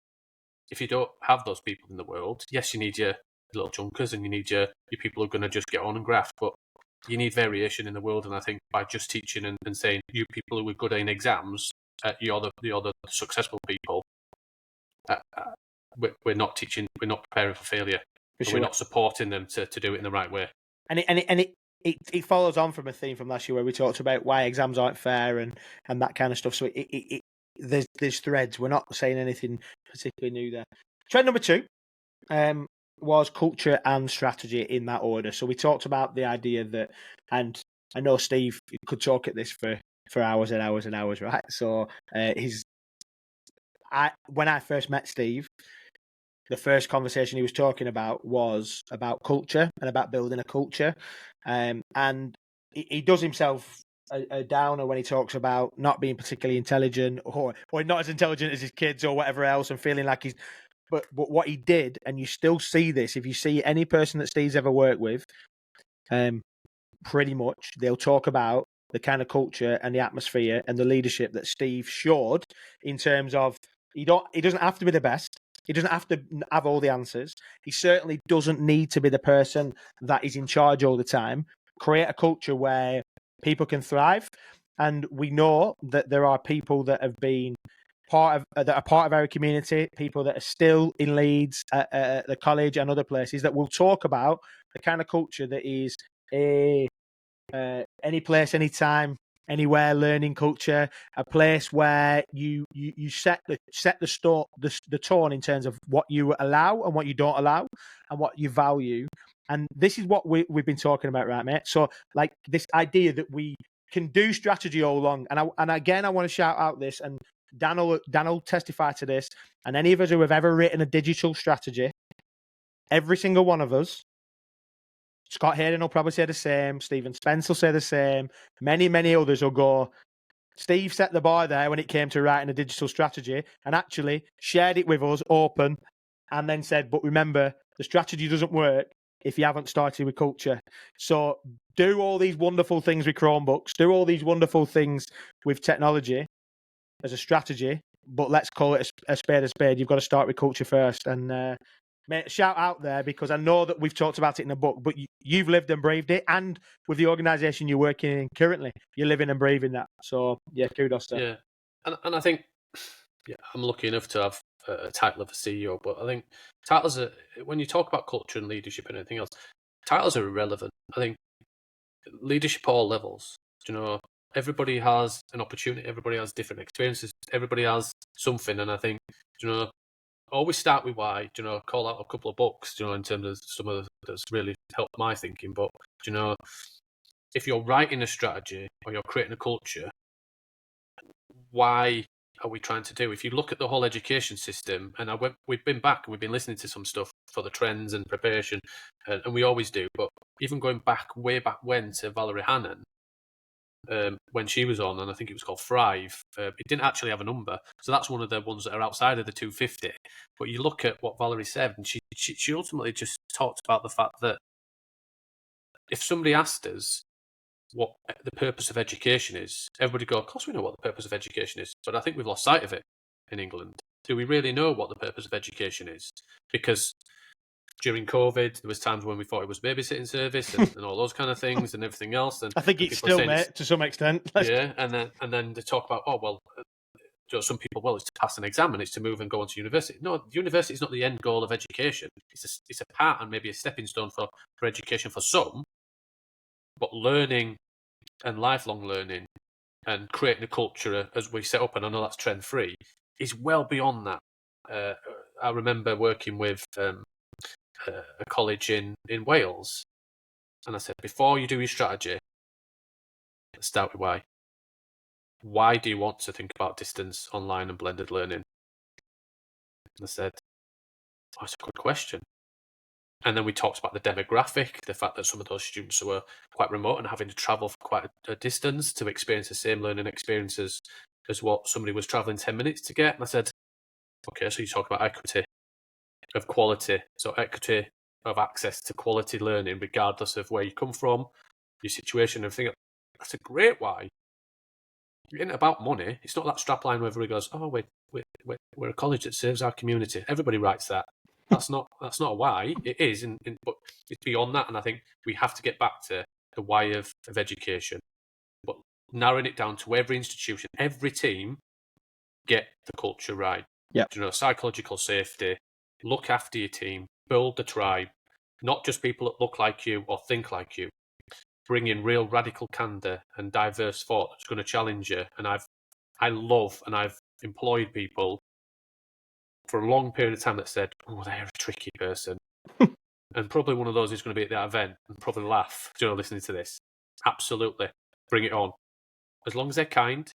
[SPEAKER 2] if you don't have those people in the world, yes, you need your little chunkers and you need your people who are going to just get on and graft, but you need variation in the world. And I think by just teaching and saying, you people who are good in exams, you're the successful people, we're not teaching, we're not preparing for failure. Sure. We're not supporting them to do it in the right way.
[SPEAKER 1] And it follows on from a theme from last year where we talked about why exams aren't fair and that kind of stuff. So there's threads. We're not saying anything particularly new there. Trend number 2 was culture and strategy, in that order. So we talked about the idea that, and I know Steve could talk at this for hours and hours and hours, right? So when I first met Steve, the first conversation he was talking about was about culture and about building a culture. And he does himself a downer when he talks about not being particularly intelligent or not as intelligent as his kids or whatever else, and feeling like he's. But what he did, and you still see this if you see any person that Steve's ever worked with, pretty much they'll talk about the kind of culture and the atmosphere and the leadership that Steve showed in terms of he doesn't have to be the best. He doesn't have to have all the answers. He certainly doesn't need to be the person that is in charge all the time. Create a culture where people can thrive. And we know that there are people that have been that are part of our community, people that are still in Leeds at the college and other places that will talk about the kind of culture that is a any place, anytime, anywhere learning culture, a place where you set the tone in terms of what you allow and what you don't allow and what you value. And this is what we've been talking about, right, mate? So like this idea that we can do strategy all along. And again, I want to shout out this, and Dan will testify to this, and any of us who have ever written a digital strategy, every single one of us, Scott Hayden will probably say the same. Stephen Spence will say the same. Many, many others will go, Steve set the bar there when it came to writing a digital strategy, and actually shared it with us open, and then said, but remember, the strategy doesn't work if you haven't started with culture. So do all these wonderful things with Chromebooks, do all these wonderful things with technology as a strategy, but let's call it a spade a spade. You've got to start with culture first. And mate, shout out there, because I know that we've talked about it in the book, but you've lived and braved it, and with the organisation you're working in currently, you're living and breathing that. So yeah, kudos to.
[SPEAKER 2] Yeah, and I think I'm lucky enough to have a title of a CEO, but I think titles are, when you talk about culture and leadership and anything else, titles are irrelevant. I think leadership at all levels. Everybody has an opportunity. Everybody has different experiences. Everybody has something, and I think always start with why. Call out a couple of books. In terms of some of that's really helped my thinking. But if you're writing a strategy or you're creating a culture, why are we trying to do? If you look at the whole education system, and we've been back and we've been listening to some stuff for the trends and preparation, and we always do. But even going way back when to Valerie Hannon, when she was on, and I think it was called Thrive, it didn't actually have a number, so that's one of the ones that are outside of the 250. But you look at what Valerie said, and she ultimately just talked about the fact that if somebody asked us what the purpose of education is, everybody go, of course we know what the purpose of education is, but I think we've lost sight of it in England. Do we really know what the purpose of education is? Because during COVID, there was times when we thought it was a babysitting service and all those kind of things and everything else. And
[SPEAKER 1] I think it's still, mate, to some extent.
[SPEAKER 2] Yeah, and then they talk about, some people, it's to pass an exam and it's to move and go on to university. No, university is not the end goal of education. It's a part and maybe a stepping stone for education for some, but learning and lifelong learning and creating a culture as we set up, and I know that's trend free, is well beyond that. I remember working with a college in Wales, and I said, before you do your strategy, let's start with why. Why do you want to think about distance, online and blended learning? And I said, that's a good question. And then we talked about the demographic, the fact that some of those students were quite remote and having to travel for quite a distance to experience the same learning experiences as what somebody was traveling 10 minutes to get. And I said, okay, so you talk about equity of quality. So equity of access to quality learning, regardless of where you come from, your situation, and everything. That's a great why. It ain't about money. It's not that strapline where everybody goes, oh, we're a college that serves our community. Everybody writes that. That's not a why. It is, but it's beyond that. And I think we have to get back to the why of education, but narrowing it down to every institution, every team, get the culture right.
[SPEAKER 1] Yeah.
[SPEAKER 2] Psychological safety, look after your team, build the tribe, not just people that look like you or think like you. Bring in real radical candor and diverse thought that's going to challenge you. And I've employed people for a long period of time that said, oh, they're a tricky person. And probably one of those is going to be at that event and probably laugh, listening to this. Absolutely. Bring it on. As long as they're kind,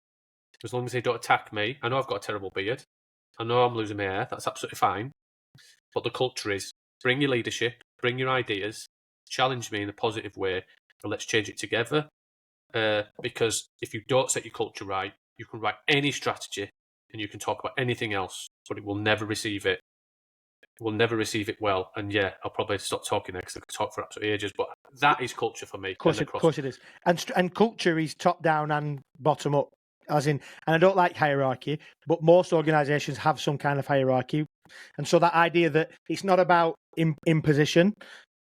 [SPEAKER 2] as long as they don't attack me. I know I've got a terrible beard. I know I'm losing my hair. That's absolutely fine. But the culture is bring your leadership, bring your ideas, challenge me in a positive way, and let's change it together. Because if you don't set your culture right, you can write any strategy and you can talk about anything else, but it will never receive it. It will never receive it well. And yeah, I'll probably stop talking next. I could talk for absolute ages, but that is culture for me.
[SPEAKER 1] Of course it is. And culture is top down and bottom up. As in, and I don't like hierarchy, but most organisations have some kind of hierarchy. And so that idea that it's not about imposition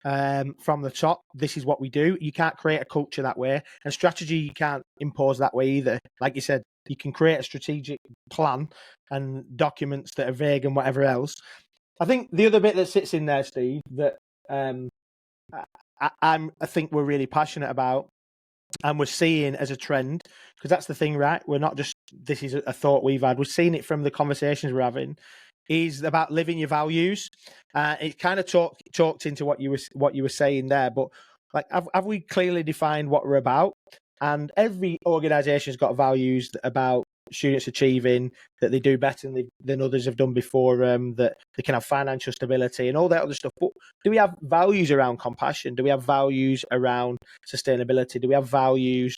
[SPEAKER 1] from the top, this is what we do. You can't create a culture that way. And strategy, you can't impose that way either. Like you said, you can create a strategic plan and documents that are vague and whatever else. I think the other bit that sits in there, Steve, that I think we're really passionate about and we're seeing as a trend, because that's the thing, right? We're not just, this is a thought we've had, we're seeing it from the conversations we're having, is about living your values. It kind of talked into what you were saying there, but like, have we clearly defined what we're about? And every organization's got values about students achieving, that they do better than others have done before, that they can have financial stability and all that other stuff. But do we have values around compassion? Do we have values around sustainability? Do we have values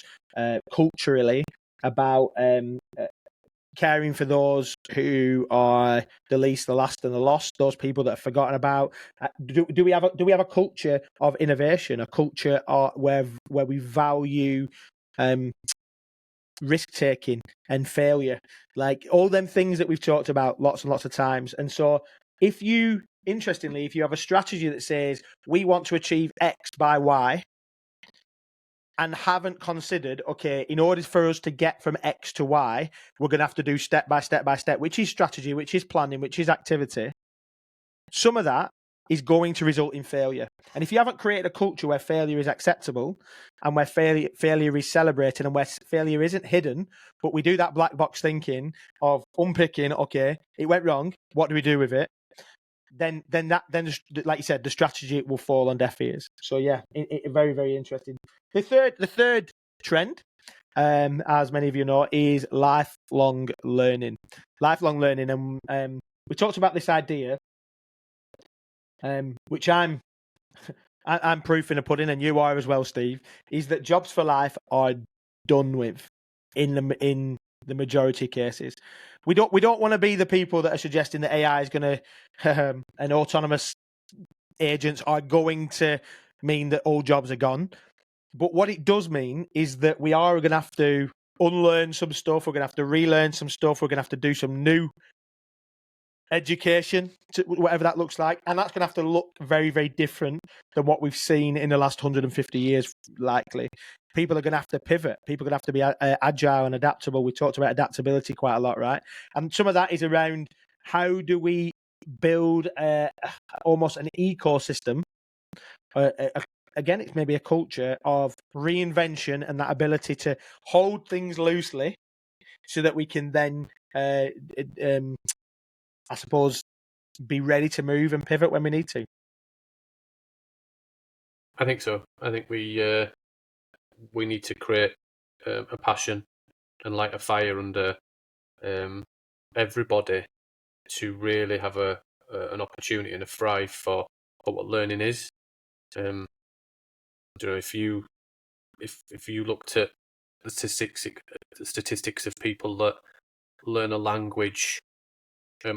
[SPEAKER 1] culturally about caring for those who are the least, the last, and the lost, those people that are forgotten about? Do we have a culture of innovation, a culture where we value risk taking and failure, like all them things that we've talked about lots and lots of times? And so if you have a strategy that says we want to achieve X by Y, and haven't considered, okay, in order for us to get from X to Y, we're going to have to do step by step by step, which is strategy, which is planning, which is activity, some of that is going to result in failure. And if you haven't created a culture where failure is acceptable and where failure is celebrated and where failure isn't hidden, but we do that black box thinking of unpicking, okay, it went wrong, what do we do with it? Then like you said, the strategy will fall on deaf ears. So yeah, very, very interesting. The third trend, as many of you know, is lifelong learning. Lifelong learning, and we talked about this idea, which I'm proof in a pudding, and you are as well, Steve, is that jobs for life are done with in the majority of cases. We don't want to be the people that are suggesting that AI is going to and autonomous agents are going to mean that all jobs are gone. But what it does mean is that we are going to have to unlearn some stuff. We're going to have to relearn some stuff. We're going to have to do some new education, whatever that looks like. And that's going to have to look very, very different than what we've seen in the last 150 years, likely. People are going to have to pivot. People are going to have to be agile and adaptable. We talked about adaptability quite a lot, right? And some of that is around how do we build almost an ecosystem. Again, it's maybe a culture of reinvention and that ability to hold things loosely so that we can then, I suppose, be ready to move and pivot when we need to.
[SPEAKER 2] I think so. I think we need to create a passion and light a fire under everybody to really have an opportunity and a thrive for what learning is. If you looked at the statistics of people that learn a language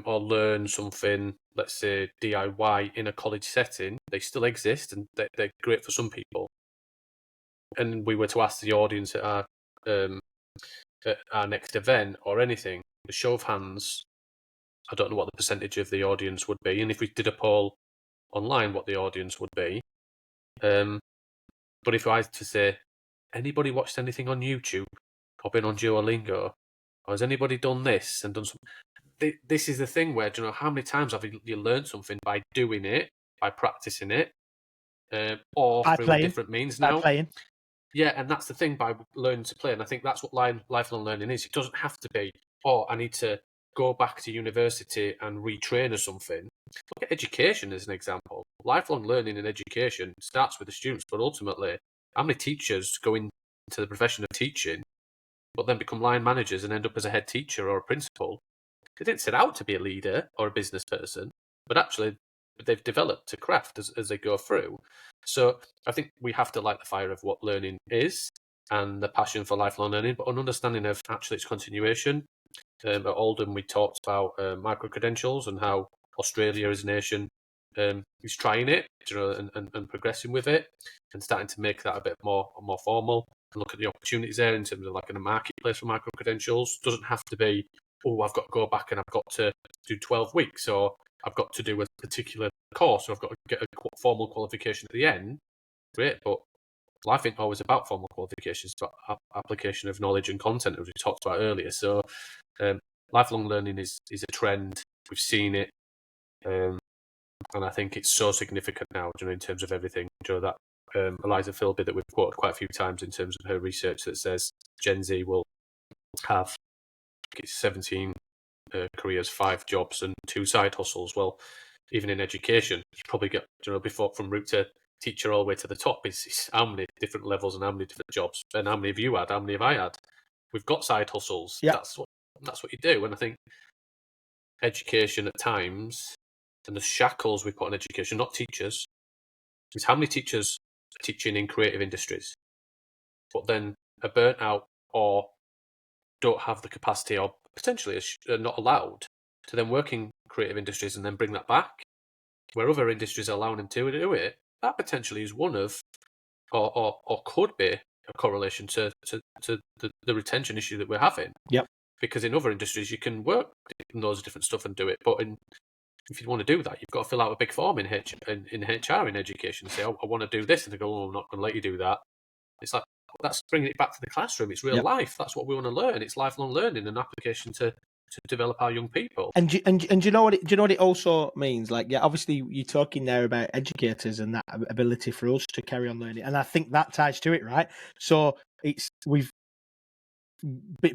[SPEAKER 2] or learn something, let's say DIY, in a college setting, they still exist and they're great for some people. And we were to ask the audience at our next event or anything, a show of hands, I don't know what the percentage of the audience would be, and if we did a poll online, what the audience would be. But if I was to say, anybody watched anything on YouTube or been on Duolingo, or has anybody done this and done something? This is the thing where, do you know, how many times have you learned something by doing it, by practicing it, or
[SPEAKER 1] By
[SPEAKER 2] through
[SPEAKER 1] playing,
[SPEAKER 2] different means now?
[SPEAKER 1] by playing.
[SPEAKER 2] Yeah, and that's the thing, by learning to play. And I think that's what lifelong learning is. It doesn't have to be, oh, I need to go back to university and retrain or something. Look at education as an example. Lifelong learning in education starts with the students, but ultimately, how many teachers go into the profession of teaching, but then become line managers and end up as a head teacher or a principal? They didn't set out to be a leader or a business person. but actually they've developed a craft as they go through. So I think we have to light the fire of what learning is and the passion for lifelong learning, but an understanding of actually its continuation. At Oldham, we talked about micro-credentials and how Australia as a nation is trying it, and progressing with it, and starting to make that a bit more formal. And look at the opportunities there in terms of like in a marketplace for micro-credentials. Doesn't have to be, oh, I've got to go back and I've got to do 12 weeks, or I've got to do a particular course, or I've got to get a formal qualification at the end. Great, but life ain't always about formal qualifications, but application of knowledge and content, as we talked about earlier. So lifelong learning is a trend. We've seen it, and I think it's so significant now, in terms of everything. That Eliza Philby that we've quoted quite a few times in terms of her research that says Gen Z will have 17 careers, 5 jobs, and 2 side hustles. Well, even in education, you probably get before from route to teacher all the way to the top is how many different levels and how many different jobs, and how many have you had, how many have I had? We've got side hustles.
[SPEAKER 1] Yeah.
[SPEAKER 2] That's what you do. And I think education at times, and the shackles we put on education, not teachers, is how many teachers are teaching in creative industries, but then are burnt out or don't have the capacity, or potentially are not allowed to then work in creative industries and then bring that back, where other industries are allowing them to do it. That potentially is one of, or could be a correlation to the retention issue that we're having.
[SPEAKER 1] Yep.
[SPEAKER 2] Because in other industries you can work in loads of different stuff and do it, but if you want to do that, you've got to fill out a big form in HR in education. Say, oh, I want to do this, and they go, "Oh, I'm not going to let you do that." It's like, that's bringing it back to the classroom. It's real life. That's what we want to learn. It's lifelong learning, and application to develop our young people.
[SPEAKER 1] And do you know what it also means? Like, yeah, obviously you're talking there about educators and that ability for us to carry on learning, and I think that ties to it, right? So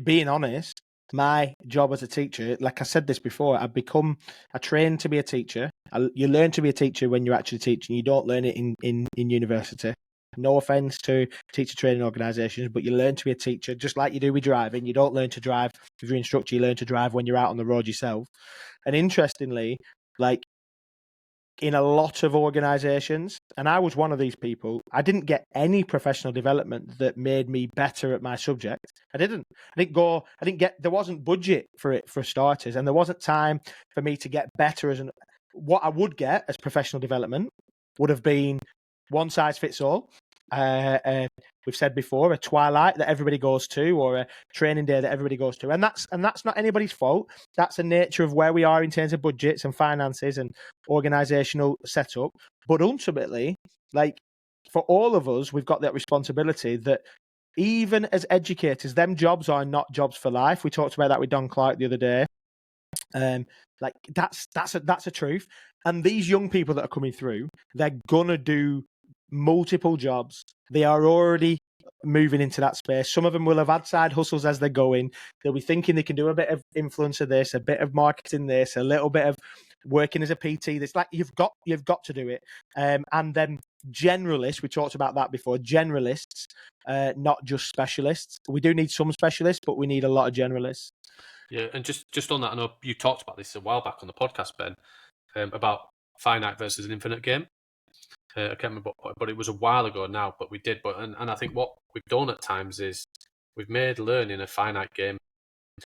[SPEAKER 1] being honest, my job as a teacher, like I said this before, I trained to be a teacher. You learn to be a teacher when you're actually teaching. You don't learn it in university. No offense to teacher training organisations, but you learn to be a teacher just like you do with driving. You don't learn to drive with your instructor. You learn to drive when you're out on the road yourself. And interestingly, like in a lot of organisations, and I was one of these people, I didn't get any professional development that made me better at my subject. There wasn't budget for it for starters, and there wasn't time for me to get better what I would get as professional development would have been one size fits all. We've said before, a twilight that everybody goes to, or a training day that everybody goes to, and that's not anybody's fault. That's the nature of where we are in terms of budgets and finances and organizational setup. But ultimately, like for all of us, we've got that responsibility that even as educators, them jobs are not jobs for life. We talked about that with Don Clark the other day. Like that's a truth. And these young people that are coming through, they're gonna do multiple jobs. They are already moving into that space. Some of them will have had side hustles as they're going. They'll be thinking they can do a bit of influencer this, a bit of marketing this, a little bit of working as a PT. This, like you've got to do it. And then generalists, we talked about that before. Generalists, not just specialists. We do need some specialists, but we need a lot of generalists.
[SPEAKER 2] Yeah, and just on that, I know you talked about this a while back on the podcast, Ben, about finite versus an infinite game. I can't remember, but it was a while ago now. But we did. And I think what we've done at times is we've made learning a finite game,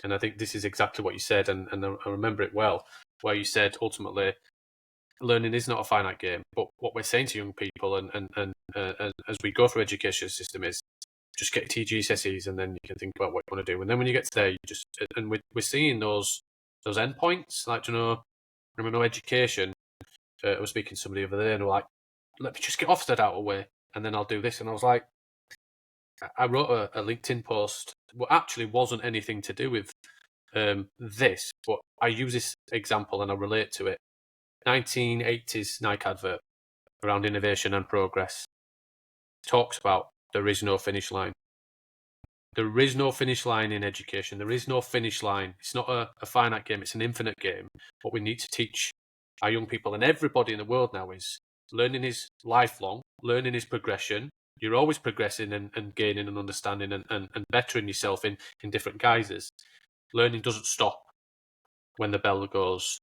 [SPEAKER 2] and I think this is exactly what you said, and I remember it well, where you said ultimately learning is not a finite game. But what we're saying to young people, and as we go through education system, is just get TGCSEs, and then you can think about what you want to do. And then when you get to there, we're seeing those endpoints. Like, I remember education. I was speaking to somebody over there, and they were like, let me just get Ofsted out of the way, and then I'll do this. And I was like, I wrote a LinkedIn post, what actually wasn't anything to do with this, but I use this example and I relate to it. 1980s Nike advert around innovation and progress talks about there is no finish line. There is no finish line in education. There is no finish line. It's not a finite game. It's an infinite game. What we need to teach our young people and everybody in the world now is learning is lifelong. Learning is progression. You're always progressing and gaining and understanding and bettering yourself in different guises. Learning doesn't stop when the bell goes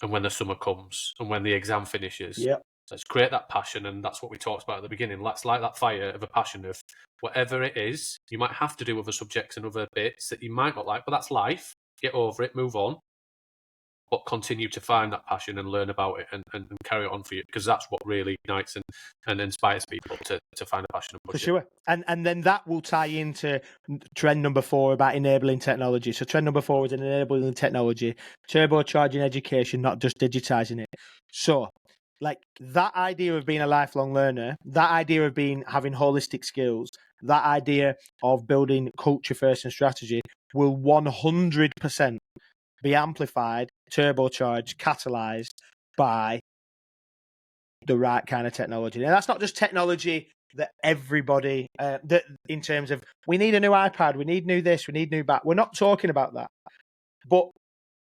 [SPEAKER 2] and when the summer comes, and when the exam finishes.
[SPEAKER 1] Yeah.
[SPEAKER 2] Let's create that passion, and that's what we talked about at the beginning. Let's light that fire of a passion of whatever it is. You might have to do other subjects and other bits that you might not like, but that's life. Get over it, move on, but continue to find that passion and learn about it and carry it on for you, because that's what really ignites and inspires people to find a passion and push
[SPEAKER 1] For sure.
[SPEAKER 2] it.
[SPEAKER 1] And then that will tie into trend number 4 about enabling technology. So trend number 4 is an enabling technology, turbocharging education, not just digitizing it. So like that idea of being a lifelong learner, that idea of having holistic skills, that idea of building culture first and strategy will 100% be amplified, turbocharged, catalyzed by the right kind of technology. And that's not just technology that everybody, that in terms of we need a new iPad, we need new this, we need new that. We're not talking about that. But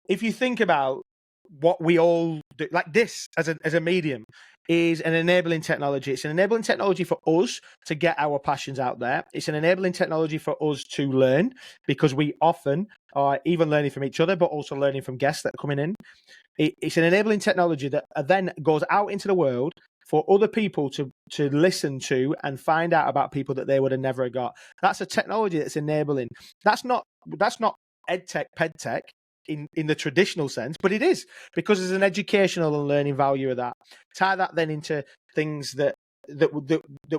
[SPEAKER 1] if you think about what we all do, like this as a medium is an enabling technology. It's an enabling technology for us to get our passions out there. It's an enabling technology for us to learn, because we often are even learning from each other, but also learning from guests that are coming in. It's an enabling technology that then goes out into the world for other people to listen to and find out about people that they would have never got. That's a technology that's enabling. That's not edtech, pedtech in the traditional sense, but it is, because there's an educational and learning value of that. Tie that then into things that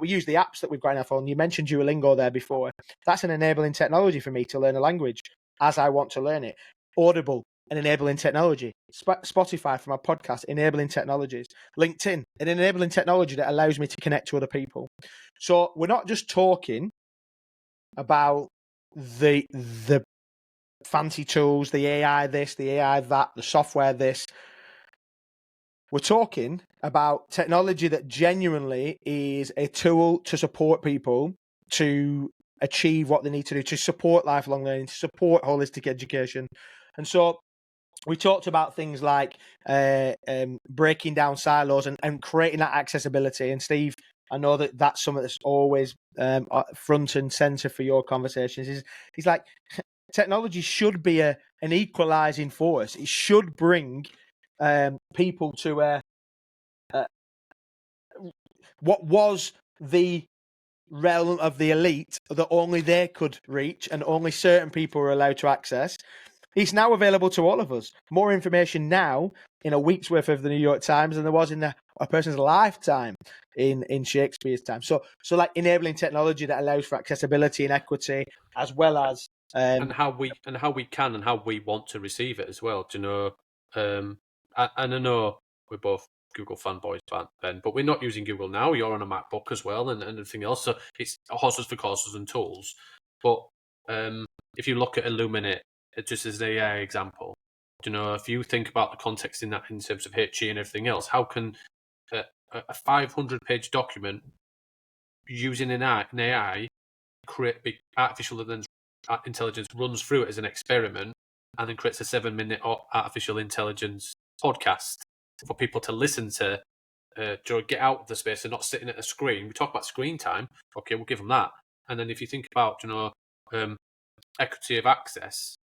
[SPEAKER 1] we use, the apps that we've got on our phone. You mentioned Duolingo there before. That's an enabling technology for me to learn a language as I want to learn it. Audible, an enabling technology. Spotify for my podcast, enabling technologies. LinkedIn, an enabling technology that allows me to connect to other people. So we're not just talking about the fancy tools, the AI this, the AI that, the software this. We're talking about technology that genuinely is a tool to support people to achieve what they need to do, to support lifelong learning, to support holistic education. And so we talked about things like breaking down silos and creating that accessibility. And Steve, I know that that's something that's always front and center for your conversations. He's like, technology should be an equalizing force. It should bring people to what was the realm of the elite that only they could reach and only certain people were allowed to access. It's now available to all of us. More information now in a week's worth of the New York Times than there was in a person's lifetime in Shakespeare's time. So like enabling technology that allows for accessibility and equity, as well as
[SPEAKER 2] and how we can and how we want to receive it as well. Do you know? And I know we're both Google fanboys, Ben, but we're not using Google now. You're on a MacBook as well, and everything else. So it's horses for courses and tools. But if you look at Illuminate, just as an AI example, do you know, if you think about the context in that in terms of HE and everything else, how can a 500-page document using an AI create big artificial intelligence runs through it as an experiment and then creates a 7-minute artificial intelligence podcast for people to listen to, get out of the space and not sitting at a screen. We talk about screen time. Okay, we'll give them that. And then if you think about, equity of access,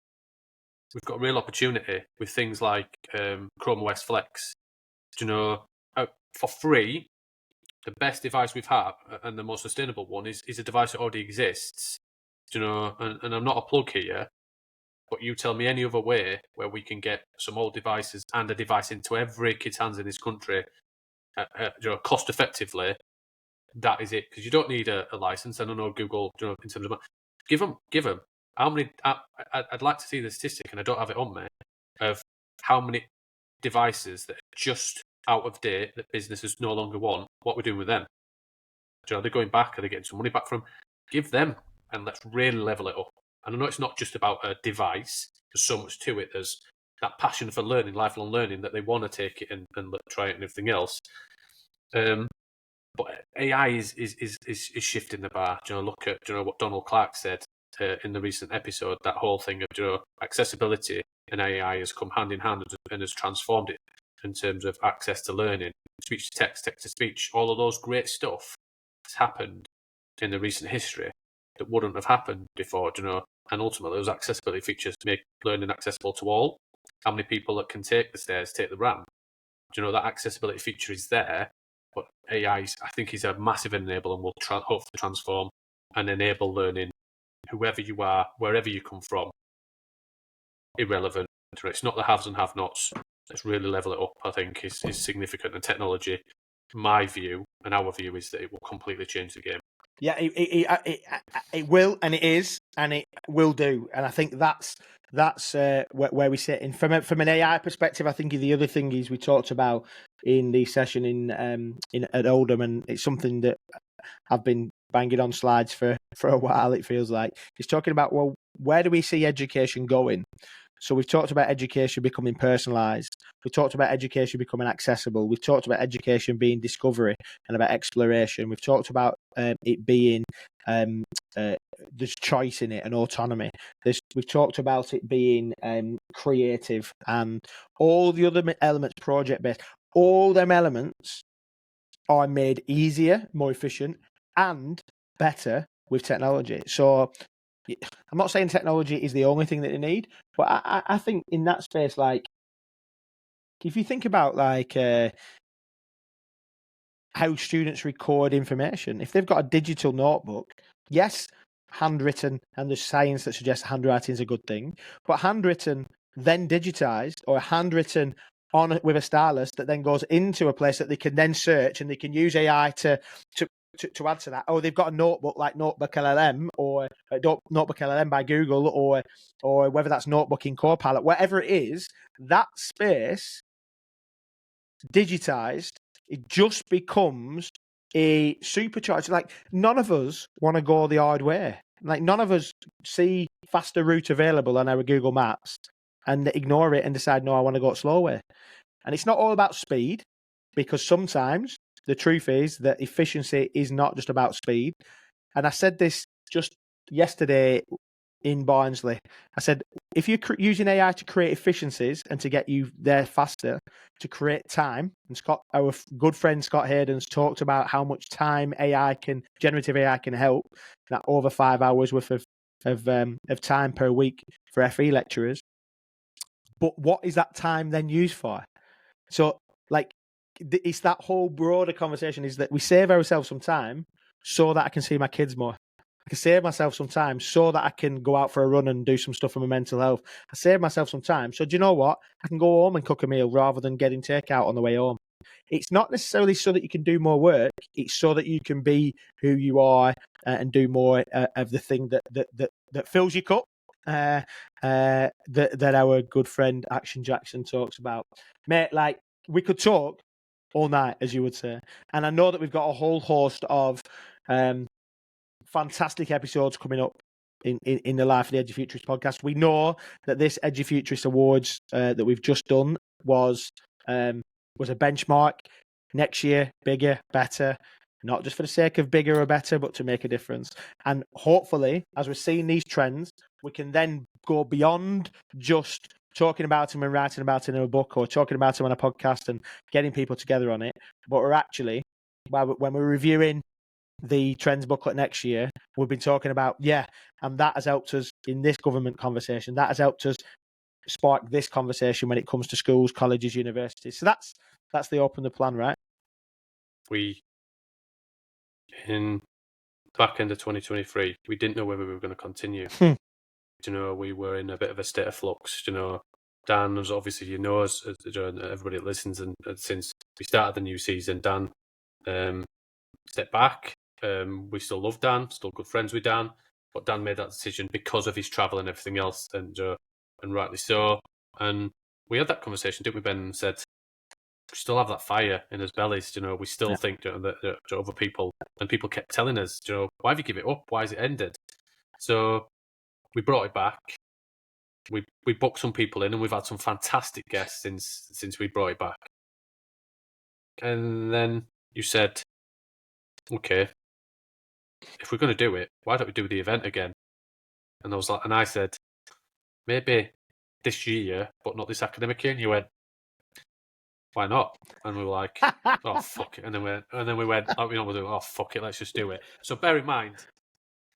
[SPEAKER 2] we've got a real opportunity with things like Chrome OS Flex. For free, the best device we've had and the most sustainable one is a device that already exists. And I'm not a plug here, but you tell me any other way where we can get some old devices and a device into every kid's hands in this country, cost effectively. That is it, because you don't need a license. I don't know Google, in terms of give them. How many? I'd like to see the statistic, and I don't have it on me, of how many devices that are just out of date that businesses no longer want. What we're doing with them? They're going back. Are they getting some money back from? Give them, and let's really level it up. And I know it's not just about a device. There's so much to it. There's that passion for learning, lifelong learning, that they want to take it and try it and everything else. But AI is shifting the bar. Look at what Donald Clark said in the recent episode. That whole thing of accessibility and AI has come hand in hand and has transformed it in terms of access to learning, speech to text, text to speech. All of those great stuff has happened in the recent history that wouldn't have happened before. And ultimately, those accessibility features make learning accessible to all. how many people that can take the stairs, take the ramp. You know, that accessibility feature is there, but AI, I think, is a massive enabler and will hopefully transform and enable learning, whoever you are, wherever you come from, irrelevant. It's not the haves and have-nots. Let's really level it up, I think, is significant. And technology, my view and our view, is that it will completely change the game.
[SPEAKER 1] Yeah, it will, and it is, and it will do. And I think that's where we sit. And from an AI perspective, I think the other thing is we talked about in the session in at Oldham, and it's something that I've been banging on slides for a while. It feels like it's talking about, well, where do we see education going? So we've talked about education becoming personalised. We've talked about education becoming accessible. We've talked about education being discovery and about exploration. We've talked about it being there's choice in it and autonomy. We've talked about it being creative and all the other elements, project-based. All them elements are made easier, more efficient, and better with technology. So I'm not saying technology is the only thing that they need, but I think in that space, like, if you think about like how students record information, if they've got a digital notebook, yes, handwritten, and there's science that suggests handwriting is a good thing, but handwritten then digitized, or handwritten on with a stylus that then goes into a place that they can then search and they can use AI to add to that. Oh, they've got a notebook like Notebook LLM or Notebook LLM by Google, or whether that's Notebook in Copilot, whatever it is, that space digitized, it just becomes a supercharger. Like, none of us want to go the hard way. Like, none of us see faster route available on our Google Maps and ignore it and decide, no, I want to go slow way. And it's not all about speed, because sometimes the truth is that efficiency is not just about speed. And I said this just yesterday in Barnsley. I said, if you're using AI to create efficiencies and to get you there faster, to create time, and our good friend Scott Hayden's talked about how much time generative AI can help, that over 5 hours worth of time per week for FE lecturers. But what is that time then used for? So, like, it's that whole broader conversation, is that we save ourselves some time so that I can see my kids more. I can save myself some time so that I can go out for a run and do some stuff for my mental health. I save myself some time. So do you know what? I can go home and cook a meal rather than getting takeout on the way home. It's not necessarily so that you can do more work. It's so that you can be who you are and do more of the thing that fills your cup. That our good friend Action Jackson talks about. Mate, like, we could talk all night, as you would say. And I know that we've got a whole host of fantastic episodes coming up in the Life of the Edufuturists podcast. We know that this Edufuturist Awards that we've just done was a benchmark. Next year, bigger, better, not just for the sake of bigger or better, but to make a difference. And hopefully, as we're seeing these trends, we can then go beyond just talking about them and writing about it in a book, or talking about them on a podcast and getting people together on it. But we're actually, when we're reviewing the trends booklet next year, we've been talking about, and that has helped us in this government conversation. That has helped us spark this conversation when it comes to schools, colleges, universities. So that's the open the plan, right?
[SPEAKER 2] In back end of 2023, we didn't know whether we were going to continue. You know, we were in a bit of a state of flux. You know, Dan was obviously, you know, as everybody that listens, and since we started the new season, Dan stepped back. We still love Dan, still good friends with Dan, but Dan made that decision because of his travel and everything else, and rightly so. And we had that conversation, didn't we, Ben? And said we still have that fire in his bellies. You know, we still think that other people, and people kept telling us, you know, why have you give it up? Why has it ended? So we brought it back. We booked some people in, and we've had some fantastic guests since we brought it back. And then you said, okay, if we're going to do it, why don't we do the event again? And I said, maybe this year, but not this academic year. And you went, why not? And we were like, oh fuck it. And then we went, oh, you know, we'll do it. Oh fuck it, let's just do it. So bear in mind,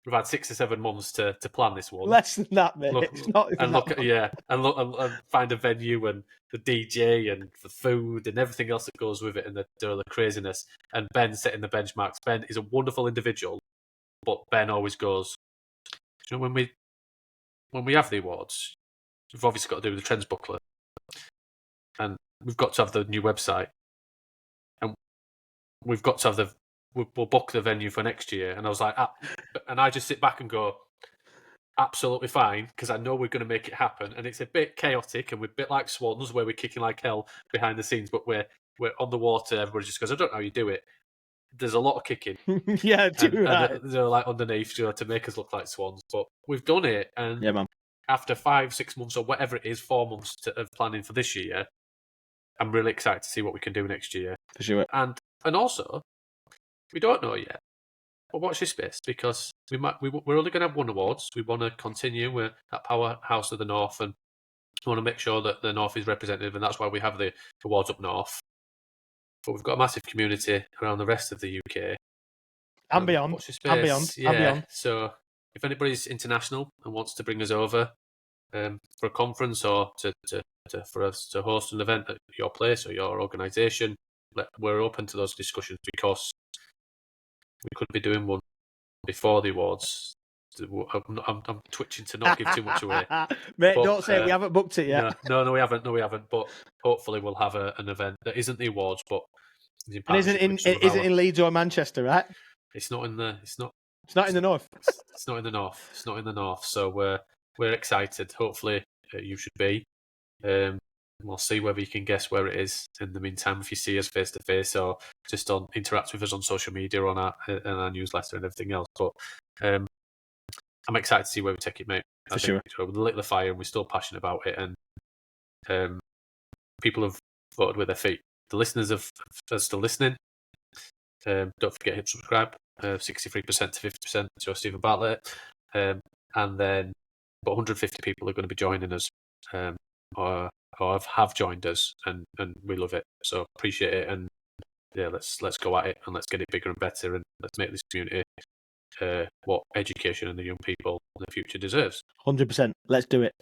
[SPEAKER 2] we've had 6 or 7 months to plan this one.
[SPEAKER 1] Less than that, mate.
[SPEAKER 2] Look,
[SPEAKER 1] It's not even
[SPEAKER 2] and
[SPEAKER 1] that
[SPEAKER 2] look,
[SPEAKER 1] long.
[SPEAKER 2] yeah, and look and find a venue and the DJ and the food and everything else that goes with it, and the craziness. And Ben setting the benchmarks. Ben is a wonderful individual, but Ben always goes, you know, when we have the awards, we've obviously got to do the trends booklet, and we've got to have the new website, and we've got to have we'll book the venue for next year. And I was like, and I just sit back and go, absolutely fine, because I know we're going to make it happen. And it's a bit chaotic, and we're a bit like swans, where we're kicking like hell behind the scenes, but we're on the water. Everybody just goes, I don't know how you do it. There's a lot of kicking.
[SPEAKER 1] Yeah,
[SPEAKER 2] and they're like underneath, you know, to make us look like swans. But we've done it, and
[SPEAKER 1] yeah, man.
[SPEAKER 2] after 5-6 months or whatever it is, 4 months of planning for this year, I'm really excited to see what we can do next year.
[SPEAKER 1] For sure.
[SPEAKER 2] And also, we don't know yet. But watch this space, because we're only going to have one awards. We want to continue. We're at Powerhouse of the North, and we want to make sure that the North is representative, and that's why we have the awards up north. But we've got a massive community around the rest of the UK.
[SPEAKER 1] And beyond.
[SPEAKER 2] Watch this space.
[SPEAKER 1] And beyond.
[SPEAKER 2] Yeah.
[SPEAKER 1] And beyond.
[SPEAKER 2] So if anybody's international and wants to bring us over for a conference, or for us to host an event at your place or your organisation, we're open to those discussions, because we could be doing one before the awards. I'm twitching to not give too much away.
[SPEAKER 1] Mate, don't say we haven't booked it yet.
[SPEAKER 2] No, we haven't. But hopefully we'll have an event that isn't the awards, but is
[SPEAKER 1] isn't in Leeds or Manchester, right?
[SPEAKER 2] It's not in the. It's not
[SPEAKER 1] in the north.
[SPEAKER 2] It's not in the north. It's not in the north. So we're excited. Hopefully you should be. We'll see whether you can guess where it is. In the meantime, if you see us face to face, or just interact with us on social media, or on our newsletter and everything else. But I'm excited to see where we take it, mate.
[SPEAKER 1] For sure.
[SPEAKER 2] We lit the fire, and we're still passionate about it. And people have voted with their feet. The listeners are still listening. Don't forget to hit subscribe. 63% to 50% to Stephen Bartlett. And then, but 150 people are going to be joining us, or have joined us, and we love it. So appreciate it, and yeah, let's go at it, and let's get it bigger and better, and let's make this community what education and the young people in the future deserves.
[SPEAKER 1] 100%. Let's do it.